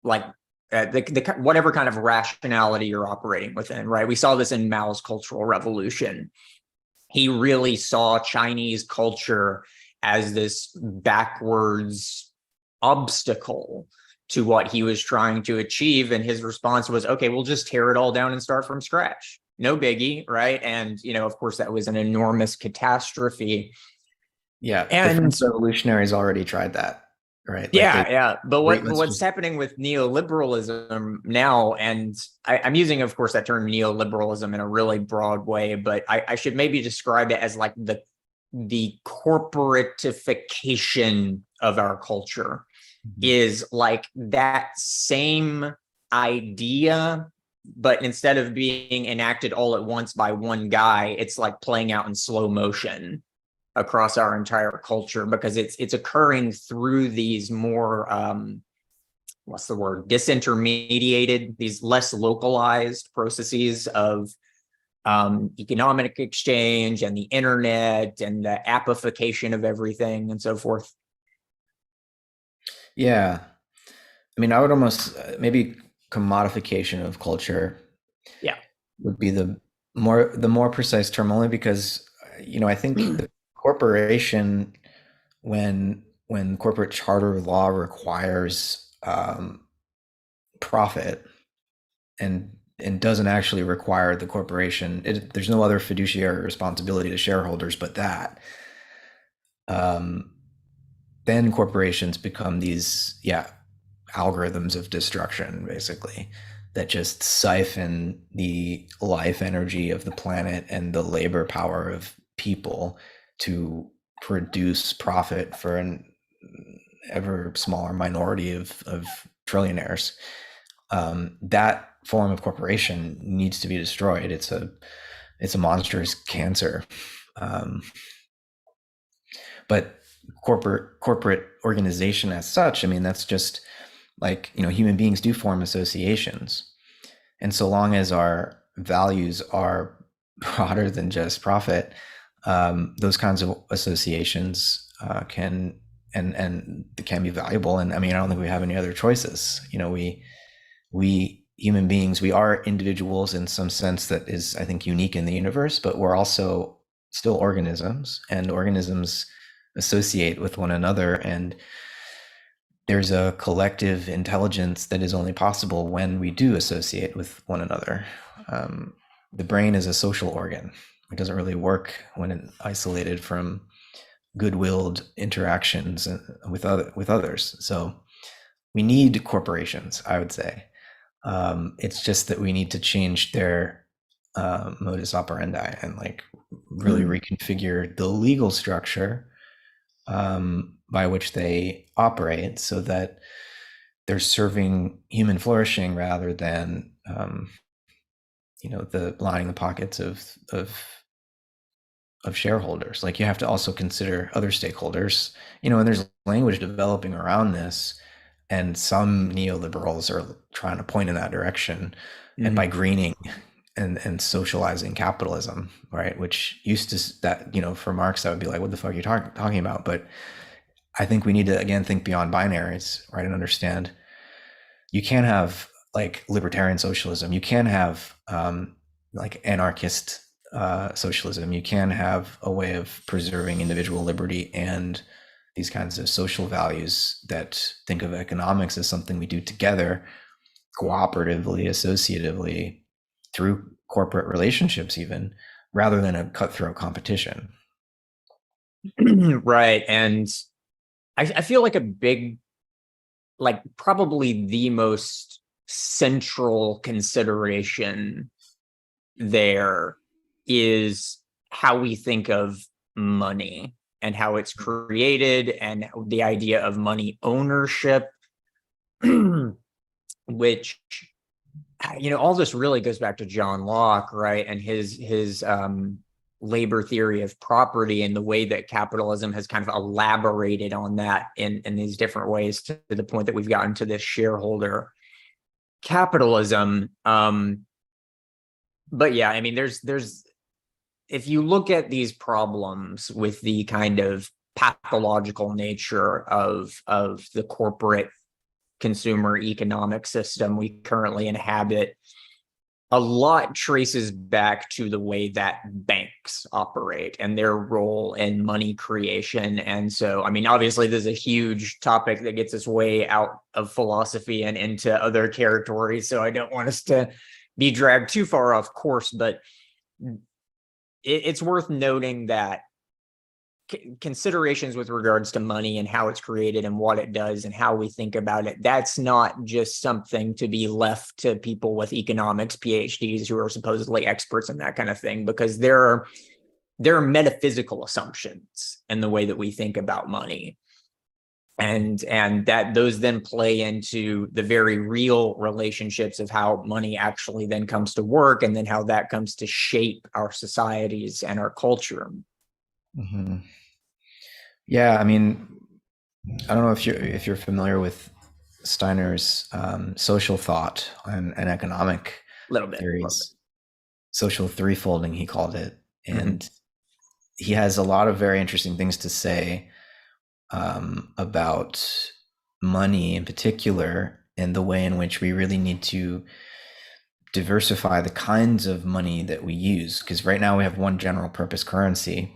whatever kind of rationality you're operating within, right? We saw this in Mao's Cultural Revolution. he really saw Chinese culture as this backwards obstacle to what he was trying to achieve. And his response was, okay, we'll just tear it all down and start from scratch. No biggie, right? And, of course, that was an enormous catastrophe. Yeah, the And French revolutionaries already tried that, right? Like yeah. But let's what's just happening with neoliberalism now, and I'm using, of course, that term neoliberalism in a really broad way, but I should maybe describe it as like the corporatification of our culture is like that same idea, but instead of being enacted all at once by one guy, it's like playing out in slow motion across our entire culture, because it's occurring through these more what's the word, disintermediated, these less localized processes of economic exchange and the internet and the appification of everything and so forth. Yeah, I mean, I would almost maybe commodification of culture Yeah. would be the more precise term, only because I think the corporation, when corporate charter law requires profit and doesn't actually require the corporation, there's no other fiduciary responsibility to shareholders but that. Then corporations become these algorithms of destruction, basically, that just siphon the life energy of the planet and the labor power of people to produce profit for an ever smaller minority of trillionaires. That form of corporation needs to be destroyed. It's a monstrous cancer. But corporate organization as such, I mean, that's just like, human beings do form associations. And so long as our values are broader than just profit, those kinds of associations can be valuable. And I mean, I don't think we have any other choices. We human beings, we are individuals in some sense that is, I think, unique in the universe, but we're also still organisms, and organisms associate with one another, and there's a collective intelligence that is only possible when we do associate with one another. The brain is a social organ. It doesn't really work when it's isolated from good-willed interactions with others. So we need corporations, I would say. It's just that we need to change their modus operandi and really reconfigure the legal structure by which they operate, so that they're serving human flourishing rather than the lining the pockets of shareholders. Like, you have to also consider other stakeholders, and there's language developing around this, and some neoliberals are trying to point in that direction, and by greening and socializing capitalism, right? Which used to, that, for Marx, that would be like, what the fuck are you talking about? But I think we need to, again, think beyond binaries, right? And understand you can't have libertarian socialism. You can have anarchist socialism. You can have a way of preserving individual liberty and these kinds of social values that think of economics as something we do together, cooperatively, associatively, through corporate relationships even, rather than a cutthroat competition. Right. And I feel like a big, probably the most central consideration there is how we think of money and how it's created, and the idea of money ownership, which, all this really goes back to John Locke, right? And his labor theory of property, and the way that capitalism has kind of elaborated on that in these different ways, to the point that we've gotten to this shareholder capitalism. But yeah, I mean, there's if you look at these problems with the kind of pathological nature of the corporate consumer economic system we currently inhabit, a lot traces back to the way that banks operate and their role in money creation. And so, I mean, obviously, there's a huge topic that gets us way out of philosophy and into other territories. So I don't want us to be dragged too far off course, but it's worth noting that considerations with regards to money and how it's created and what it does and how we think about it, that's not just something to be left to people with economics PhDs who are supposedly experts in that kind of thing, because there are metaphysical assumptions in the way that we think about money, and that those then play into the very real relationships of how money actually then comes to work, and then how that comes to shape our societies and our culture. Mm-hmm. Yeah, I mean, I don't know if you're familiar with Steiner's social thought and economic Little bit. theories. Social threefolding, he called it, and he has a lot of very interesting things to say about money in particular, and the way in which we really need to diversify the kinds of money that we use. Because right now we have one general purpose currency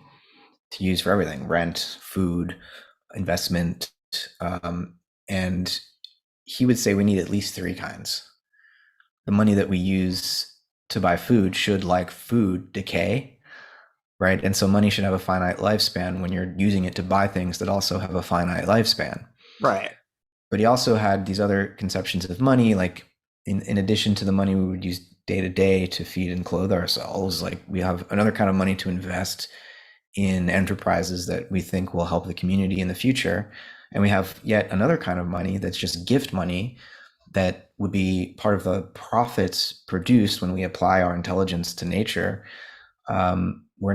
to use for everything: rent, food, investment. And he would say we need at least three kinds. The money that we use to buy food should, like food, decay, right? And so money should have a finite lifespan when you're using it to buy things that also have a finite lifespan. Right. But he also had these other conceptions of money, like in addition to the money we would use day to day to feed and clothe ourselves, like we have another kind of money to invest in enterprises that we think will help the community in the future. And we have yet another kind of money that's just gift money that would be part of the profits produced when we apply our intelligence to nature. We're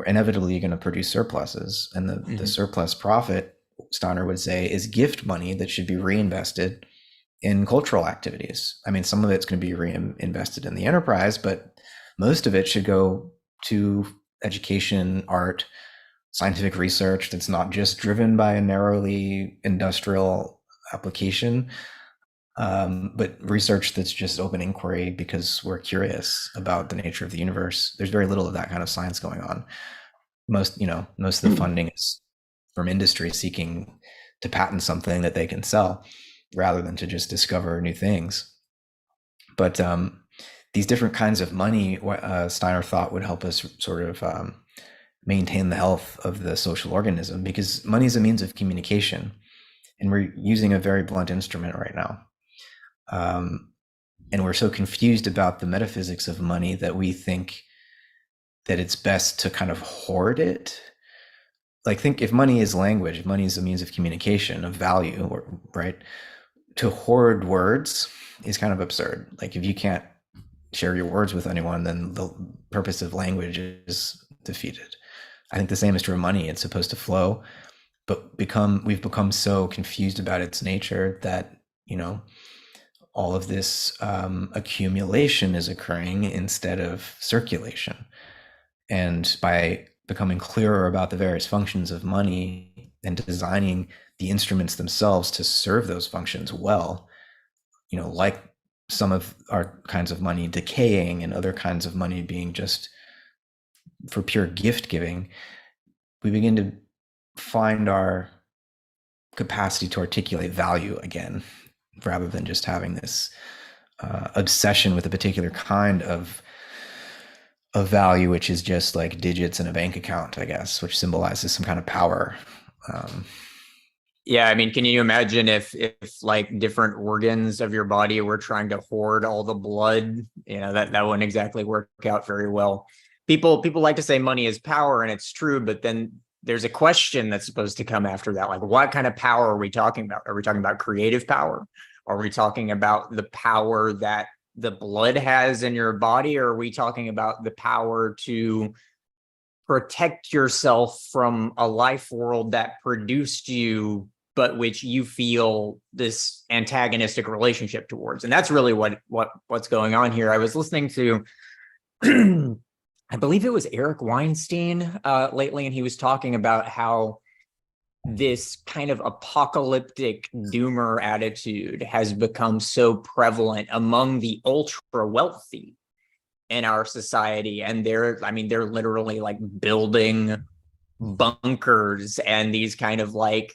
inevitably going to produce surpluses, and the surplus profit, Steiner would say, is gift money that should be reinvested in cultural activities. I mean, some of it's going to be reinvested in the enterprise, but most of it should go to education, art, scientific research that's not just driven by a narrowly industrial application, but research that's just open inquiry because we're curious about the nature of the universe. There's very little of that kind of science going on. Most of the funding is from industry seeking to patent something that they can sell rather than to just discover new things. But these different kinds of money, Steiner thought, would help us sort of maintain the health of the social organism, because money is a means of communication, and we're using a very blunt instrument right now. And we're so confused about the metaphysics of money that we think that it's best to kind of hoard it. Like, think if money is language, if money is a means of communication, of value, right? To hoard words is kind of absurd. Like, if you can't share your words with anyone, then the purpose of language is defeated. I think the same is true of money. It's supposed to flow, but we've become so confused about its nature that, all of this accumulation is occurring instead of circulation. And by becoming clearer about the various functions of money and designing the instruments themselves to serve those functions well, like some of our kinds of money decaying and other kinds of money being just for pure gift giving, we begin to find our capacity to articulate value again, rather than just having this obsession with a particular kind of value, which is just like digits in a bank account, I guess, which symbolizes some kind of power. Yeah, I mean, can you imagine if like different organs of your body were trying to hoard all the blood? That wouldn't exactly work out very well. People like to say money is power, and it's true, but then there's a question that's supposed to come after that. Like, what kind of power are we talking about? Are we talking about creative power? Are we talking about the power that the blood has in your body? Or are we talking about the power to protect yourself from a life world that produced you, but which you feel this antagonistic relationship towards? And that's really what's going on here. I was listening to I believe it was Eric Weinstein lately, and he was talking about how this kind of apocalyptic doomer attitude has become so prevalent among the ultra wealthy in our society, and they're literally like building bunkers and these kind of like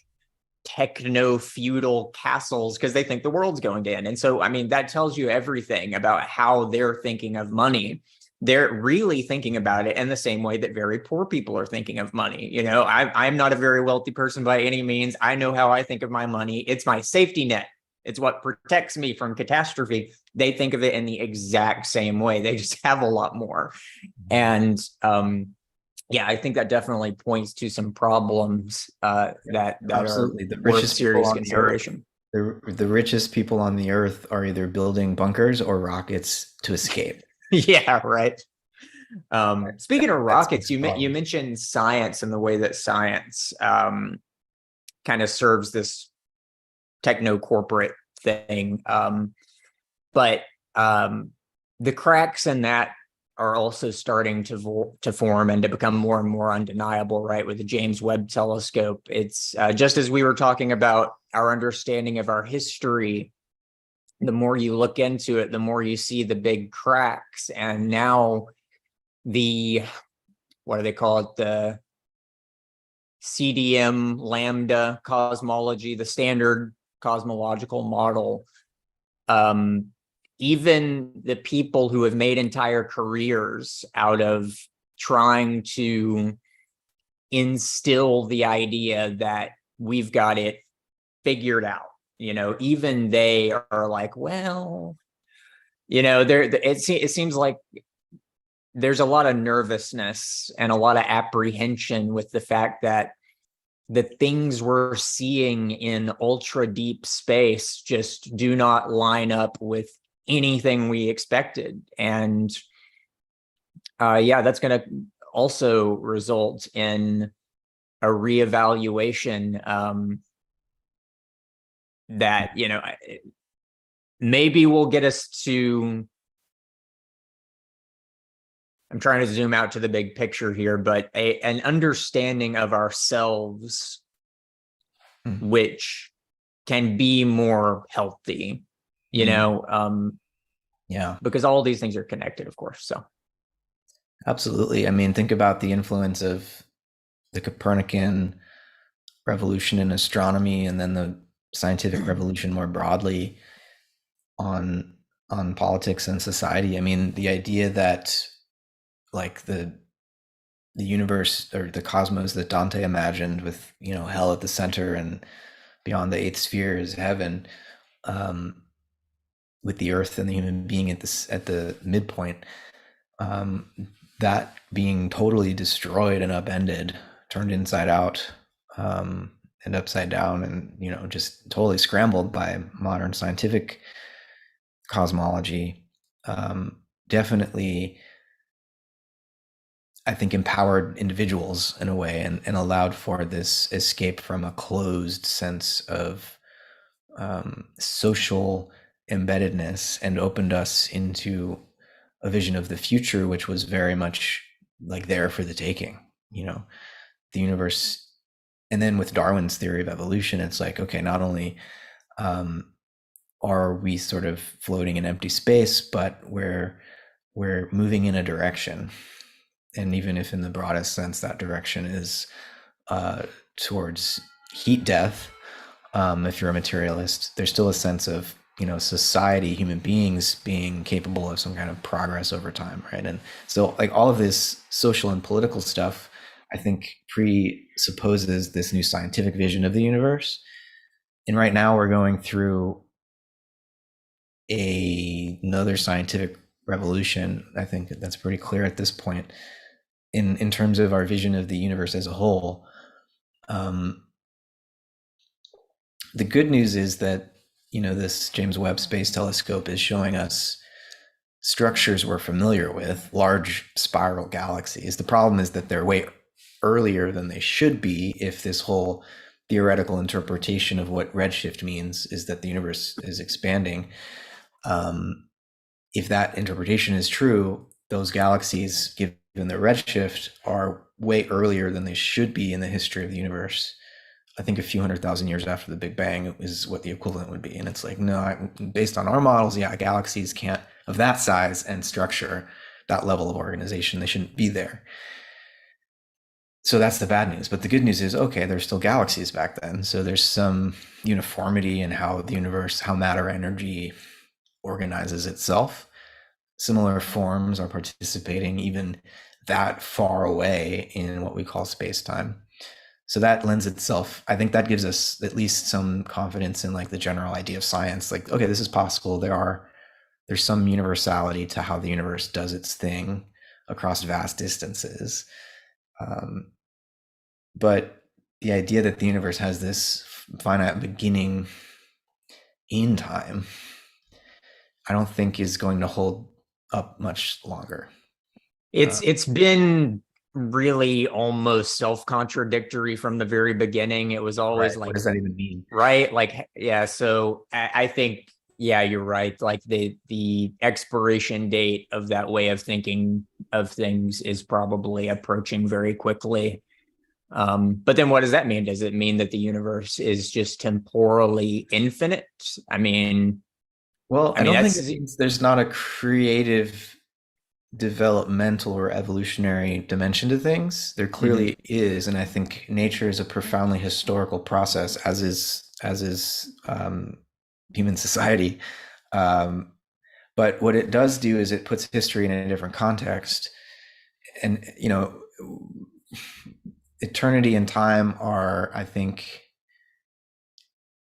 techno feudal castles because they think the world's going to end. And so, that tells you everything about how they're thinking of money. They're really thinking about it in the same way that very poor people are thinking of money. I'm not a very wealthy person by any means. I know how I think of my money. It's my safety net. It's what protects me from catastrophe. They think of it in the exact same way. They just have a lot more. And yeah, I think that definitely points to some problems that absolutely. are The worth richest serious consideration. The richest people on the earth are either building bunkers or rockets to escape. Yeah, right. Speaking of rockets, you problems. mentioned science and the way that science kind of serves this techno corporate thing. But the cracks in that are also starting to form and to become more and more undeniable, right? With the James Webb Telescope, it's just as we were talking about our understanding of our history. The more you look into it, the more you see the big cracks. And now the, what do they call it? The CDM lambda cosmology, the standard cosmological model. Even the people who have made entire careers out of trying to instill the idea that we've got it figured out, even they are like, well, it seems like there's a lot of nervousness and a lot of apprehension with the fact that the things we're seeing in ultra deep space just do not line up with anything we expected. And yeah, that's going to also result in a reevaluation that, maybe will get us to, I'm trying to zoom out to the big picture here, but an understanding of ourselves, which can be more healthy, yeah, because all these things are connected, of course. So absolutely. Think about the influence of the Copernican revolution in astronomy and then the scientific revolution more broadly on politics and society. The idea that like the universe or the cosmos that Dante imagined with hell at the center and beyond the eighth sphere is heaven, with the earth and the human being at the midpoint, that being totally destroyed and upended, turned inside out, and upside down, and just totally scrambled by modern scientific cosmology, definitely, I think, empowered individuals in a way and allowed for this escape from a closed sense of social embeddedness and opened us into a vision of the future, which was very much like there for the taking, the universe. And then with Darwin's theory of evolution, it's like, okay, not only are we sort of floating in empty space, but we're moving in a direction. And even if in the broadest sense, that direction is towards heat death, if you're a materialist, there's still a sense of, society, human beings being capable of some kind of progress over time, right? And so like all of this social and political stuff, I think, presupposes this new scientific vision of the universe. And right now we're going through another scientific revolution. I think that's pretty clear at this point in terms of our vision of the universe as a whole. The good news is that, this James Webb Space Telescope is showing us structures we're familiar with, large spiral galaxies. The problem is that they're way earlier than they should be if this whole theoretical interpretation of what redshift means is that the universe is expanding. If that interpretation is true, those galaxies, given their redshift, are way earlier than they should be in the history of the universe. I think a few 100,000 years after the Big Bang is what the equivalent would be. And it's like, no, based on our models, yeah, galaxies can't, of that size and structure, that level of organization. They shouldn't be there. So that's the bad news. But the good news is, okay, there's still galaxies back then. So there's some uniformity in how the universe, how matter energy organizes itself. Similar forms are participating even that far away in what we call space-time. So that lends itself, I think that gives us at least some confidence in like the general idea of science. Like, okay, this is possible. There's some universality to how the universe does its thing across vast distances. But the idea that the universe has this finite beginning in time, I don't think is going to hold up much longer. It's been really almost self-contradictory from the very beginning. It was always right. like, what does that even mean? Right? Like, yeah. So I think, yeah, you're right. Like the expiration date of that way of thinking of things is probably approaching very quickly. But then what does that mean? Does it mean that the universe is just temporally infinite? I mean, Well, I don't think that's it means there's not a creative, developmental, or evolutionary dimension to things. There clearly is, and I think nature is a profoundly historical process, as is human society. But what it does do is it puts history in a different context, and eternity and time are, I think,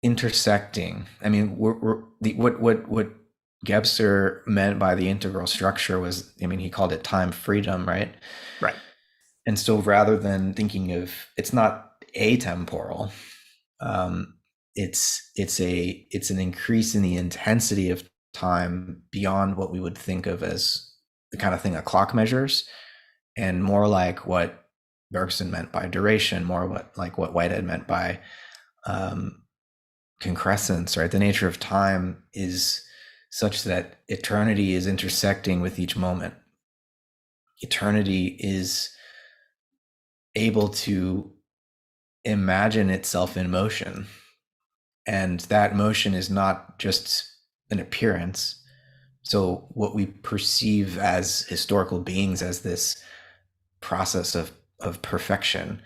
intersecting. I mean, what Gebser meant by the integral structure was, I mean, he called it time freedom, right? right. And so rather than thinking of, it's not atemporal, it's an increase in the intensity of time beyond what we would think of as the kind of thing a clock measures, and more like what Bergson meant by duration, more like what Whitehead meant by concrescence, right? The nature of time is such that eternity is intersecting with each moment. Eternity is able to imagine itself in motion. And that motion is not just an appearance. So what we perceive as historical beings as this process of perfection,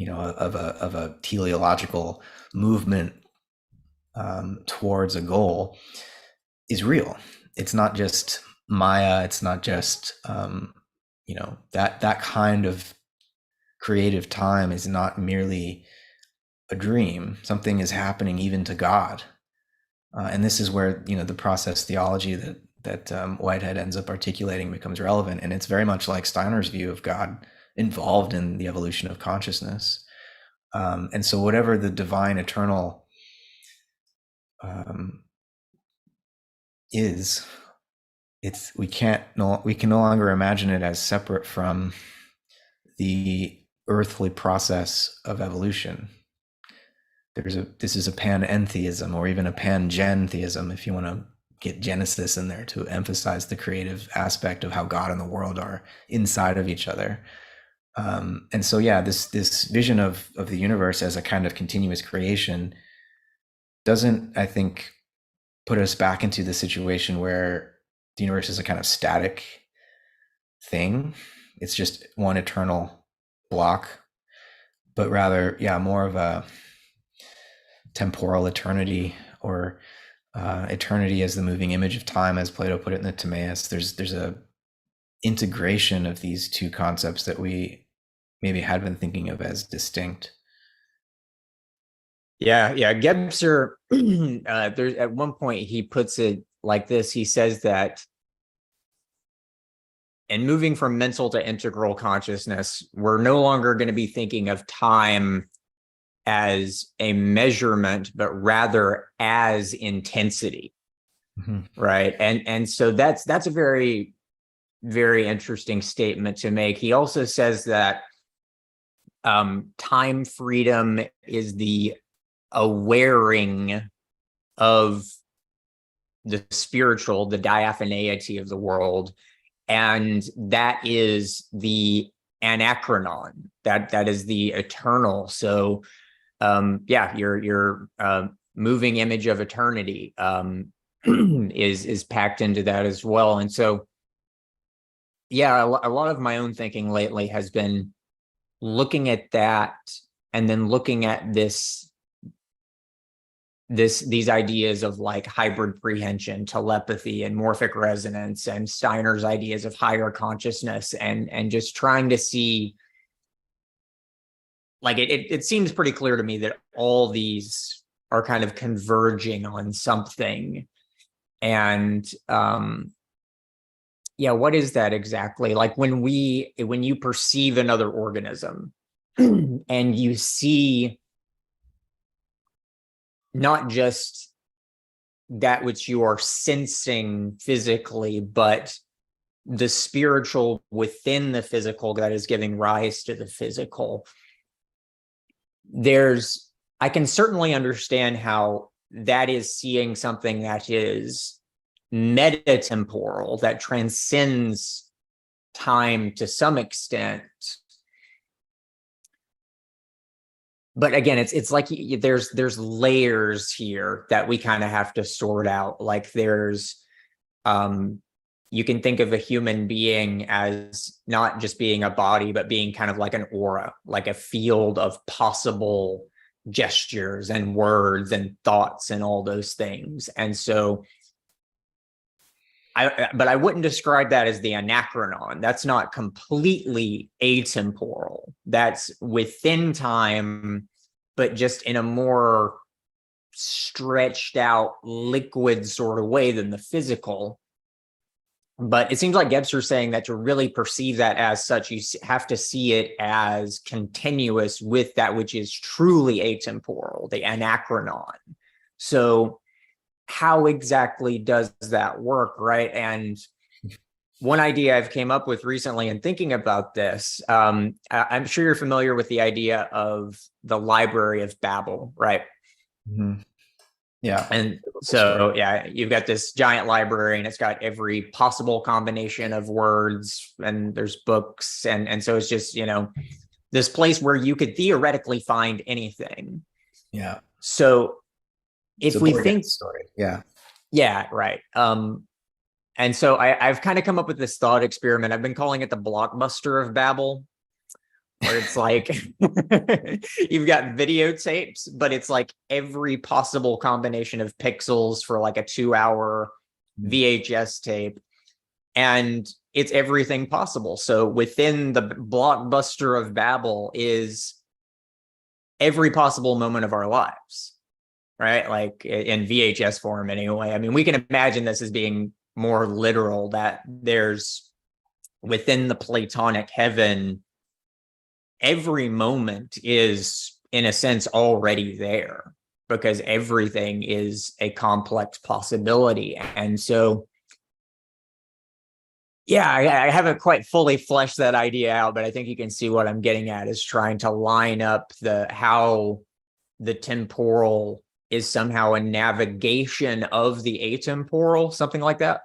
of a teleological movement towards a goal, is real. It's not just Maya. It's not just that kind of creative time is not merely a dream. Something is happening even to God, and this is where the process theology that Whitehead ends up articulating becomes relevant. And it's very much like Steiner's view of God involved in the evolution of consciousness. And so whatever the divine eternal is, we can no longer imagine it as separate from the earthly process of evolution. This is a panentheism, or even a pangentheism, if you want to get Genesis in there to emphasize the creative aspect of how God and the world are inside of each other. And so, yeah, this vision of the universe as a kind of continuous creation doesn't, I think, put us back into the situation where the universe is a kind of static thing. It's just one eternal block, but rather, yeah, more of a temporal eternity, or eternity as the moving image of time, as Plato put it in the Timaeus. There's a integration of these two concepts that we maybe had been thinking of as distinct. Yeah. Gebser, there's at one point he puts it like this. He says that in moving from mental to integral consciousness, we're no longer going to be thinking of time as a measurement, but rather as intensity. Mm-hmm. Right. And so that's a very, very interesting statement to make. He also says that time freedom is the awaring of the spiritual, the diaphaneity of the world, and that is the anachronon, that is the eternal. So your moving image of eternity is packed into that as well. And so yeah, a lot of my own thinking lately has been looking at that and then looking at these ideas of like hybrid prehension, telepathy, and morphic resonance, and Steiner's ideas of higher consciousness, and just trying to see, like, it seems pretty clear to me that all these are kind of converging on something. And yeah, what is that exactly? Like when you perceive another organism and you see not just that which you are sensing physically, but the spiritual within the physical that is giving rise to the physical. I can certainly understand how that is seeing something that is metatemporal, that transcends time to some extent. But again, it's like there's layers here that we kind of have to sort out. Like there's you can think of a human being as not just being a body, but being kind of like an aura, like a field of possible gestures and words and thoughts and all those things. And so but I wouldn't describe that as the anachronon. That's not completely atemporal. That's within time, but just in a more stretched out liquid sort of way than the physical. But it seems like Gebser's saying that to really perceive that as such, you have to see it as continuous with that which is truly atemporal, the anachronon. So how exactly does that work, right? And one idea I've came up with recently in thinking about this, I'm sure you're familiar with the idea of the Library of Babel, right? Mm-hmm. Yeah. And so, yeah, you've got this giant library and it's got every possible combination of words, and there's books. And so it's just, this place where you could theoretically find anything. Yeah. So if we think story. Yeah. Yeah, right. And so I've kind of come up with this thought experiment. I've been calling it the blockbuster of Babel, where it's like you've got videotapes, but it's like every possible combination of pixels for like a 2-hour VHS tape. And it's everything possible. So within the blockbuster of Babel is every possible moment of our lives, right? Like in VHS form anyway. I mean, we can imagine this as being more literal, that there's within the Platonic heaven, every moment is in a sense already there because everything is a complex possibility. And so, yeah, I haven't quite fully fleshed that idea out, but I think you can see what I'm getting at is trying to line up how the temporal is somehow a navigation of the atemporal, something like that.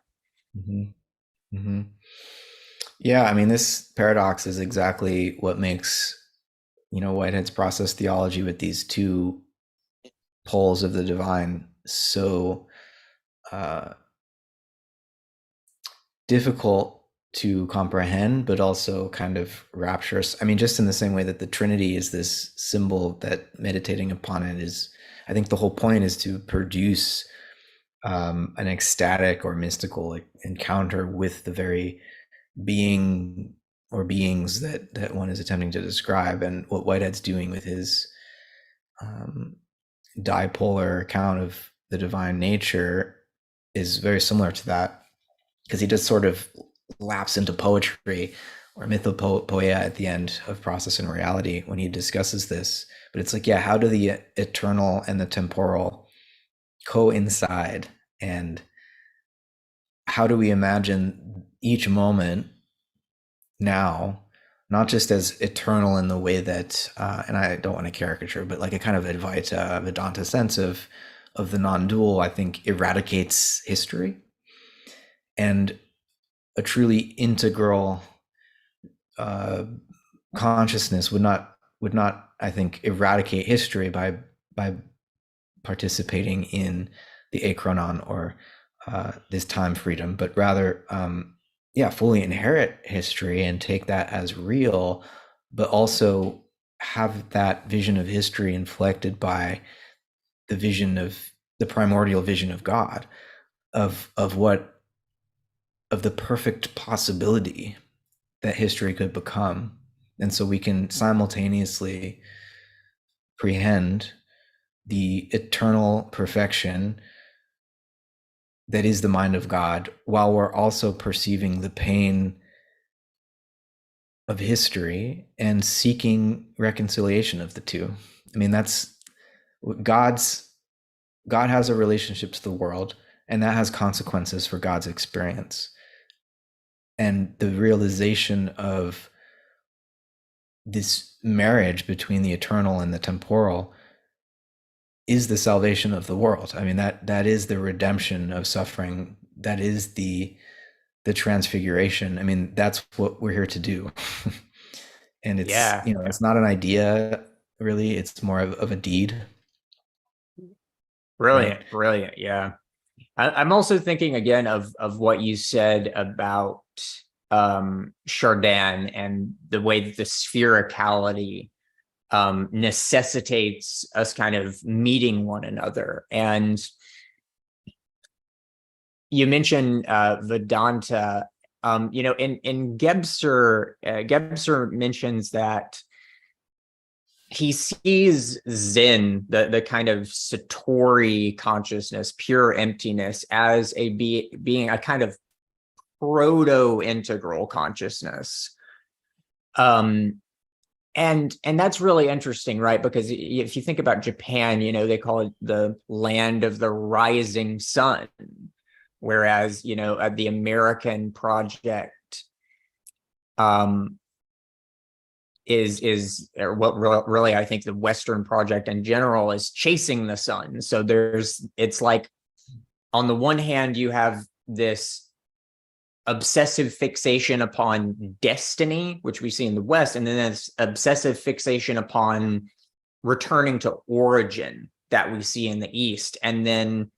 Mm-hmm. Mm-hmm. Yeah, I mean, this paradox is exactly what makes, Whitehead's process theology with these two poles of the divine so difficult to comprehend, but also kind of rapturous. I mean, just in the same way that the Trinity is this symbol that meditating upon it is, I think the whole point is to produce an ecstatic or mystical encounter with the very being or beings that one is attempting to describe. And what Whitehead's doing with his dipolar account of the divine nature is very similar to that, because he just sort of lapse into poetry or mythopoeia at the end of Process and Reality when he discusses this. But it's like, yeah, how do the eternal and the temporal coincide, and how do we imagine each moment now, not just as eternal in the way that, and I don't want to caricature, but like a kind of Advaita Vedanta sense of the non-dual, I think eradicates history, and a truly integral consciousness would not, I think, eradicate history by participating in the achronon or this time freedom, but rather yeah, fully inherit history and take that as real, but also have that vision of history inflected by the vision of the primordial vision of God, of what of the perfect possibility that history could become. And so we can simultaneously prehend the eternal perfection that is the mind of God, while we're also perceiving the pain of history and seeking reconciliation of the two. I mean, that's God's God has a relationship to the world, and that has consequences for God's experience. And the realization of this marriage between the eternal and the temporal is the salvation of the world. I mean, that is the redemption of suffering. That is the transfiguration. I mean, that's what we're here to do. And it's, Yeah, it's not an idea really, it's more of a deed, right? brilliant, brilliant. Yeah. I'm also thinking again of what you said about Chardin and the way that the sphericality necessitates us kind of meeting one another. And you mentioned Vedanta. In Gebser, Gebser mentions that he sees Zen, the kind of Satori consciousness, pure emptiness, as being a kind of proto-integral consciousness. And that's really interesting, right? Because if you think about Japan, they call it the land of the rising sun, whereas the American project is or what really I think the Western project in general is chasing the sun. So it's like on the one hand you have this obsessive fixation upon destiny, which we see in the West, and then this obsessive fixation upon returning to origin that we see in the East. And then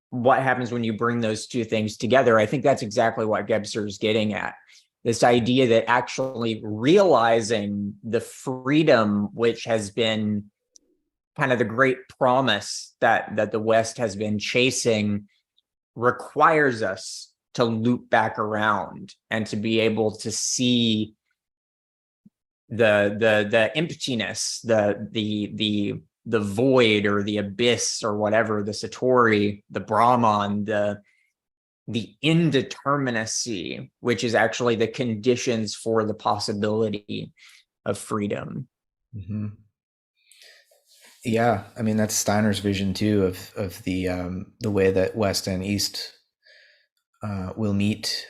what happens when you bring those two things together? I think that's exactly what Gebser is getting at. This idea that actually realizing the freedom, which has been kind of the great promise that the West has been chasing, requires us to loop back around and to be able to see the emptiness, the void or the abyss or whatever, the Satori, the Brahman, the indeterminacy, which is actually the conditions for the possibility of freedom. Mm-hmm. Yeah, I mean that's Steiner's vision too of the way that West and East will meet,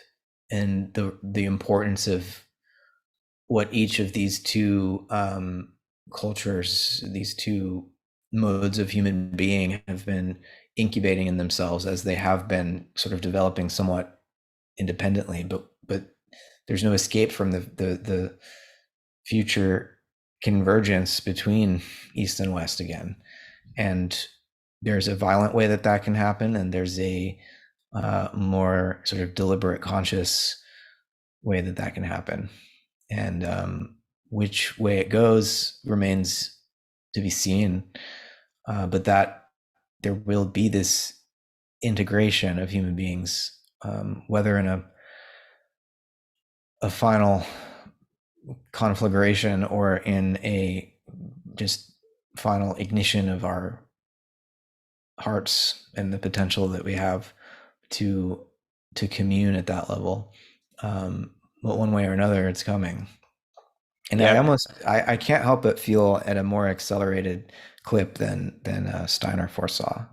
and the importance of what each of these two cultures, these two modes of human being have been incubating in themselves as they have been sort of developing somewhat independently, but there's no escape from the future convergence between East and West again. And there's a violent way that can happen, and there's a more sort of deliberate, conscious way that can happen. And which way it goes remains to be seen. But that there will be this integration of human beings, whether in a final conflagration or in a just final ignition of our hearts and the potential that we have to commune at that level. But one way or another, it's coming. And Yeah. I can't help but feel at a more accelerated clip than Steiner foresaw,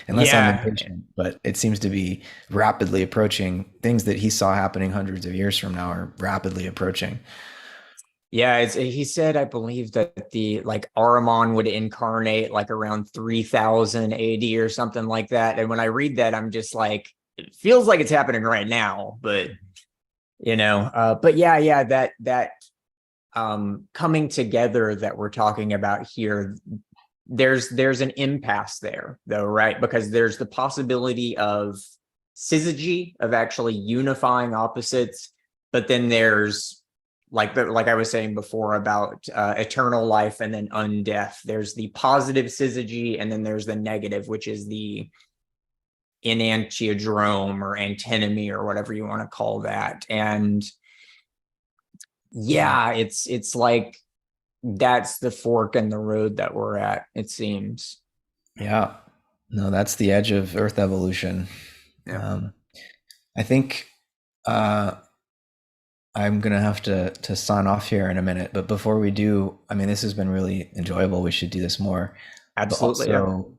unless I'm Yeah. impatient. But it seems to be rapidly approaching. Things that he saw happening hundreds of years from now are rapidly approaching. Yeah, he said, I believe that the Ahriman would incarnate around 3000 AD or something like that. And when I read that, I'm just like, it feels like it's happening right now, but but yeah, that coming together that we're talking about here, there's an impasse there though, right? Because there's the possibility of syzygy of actually unifying opposites, but then there's like I was saying before about eternal life and then undeath. There's the positive syzygy, and then there's the negative, which is the enantiodrome or antinomy or whatever you want to call that. And yeah, it's like that's the fork in the road that we're at, it seems. Yeah. No, that's the edge of Earth evolution. Yeah. I think I'm gonna have to sign off here in a minute, but before we do, I mean, this has been really enjoyable. We should do this more. Absolutely. But also,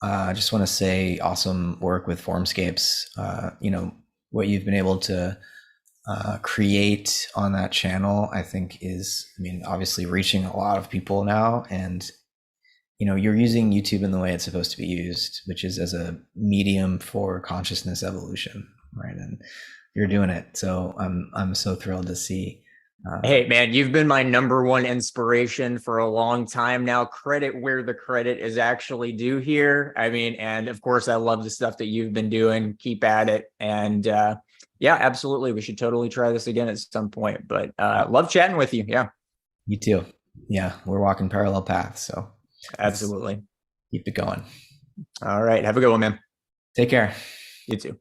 I just want to say, awesome work with Formscapes. What you've been able to create on that channel, I think is, I mean, obviously reaching a lot of people now, and you're using YouTube in the way it's supposed to be used, which is as a medium for consciousness evolution, right? And you're doing it, so I'm so thrilled to see. Hey man, you've been my number one inspiration for a long time now. Credit where the credit is actually due here. I mean, and of course, I love the stuff that you've been doing. Keep at it, and yeah, absolutely, we should totally try this again at some point. But love chatting with you. Yeah, you too. Yeah, we're walking parallel paths, so absolutely. Keep it going. All right, have a good one, man. Take care. You too.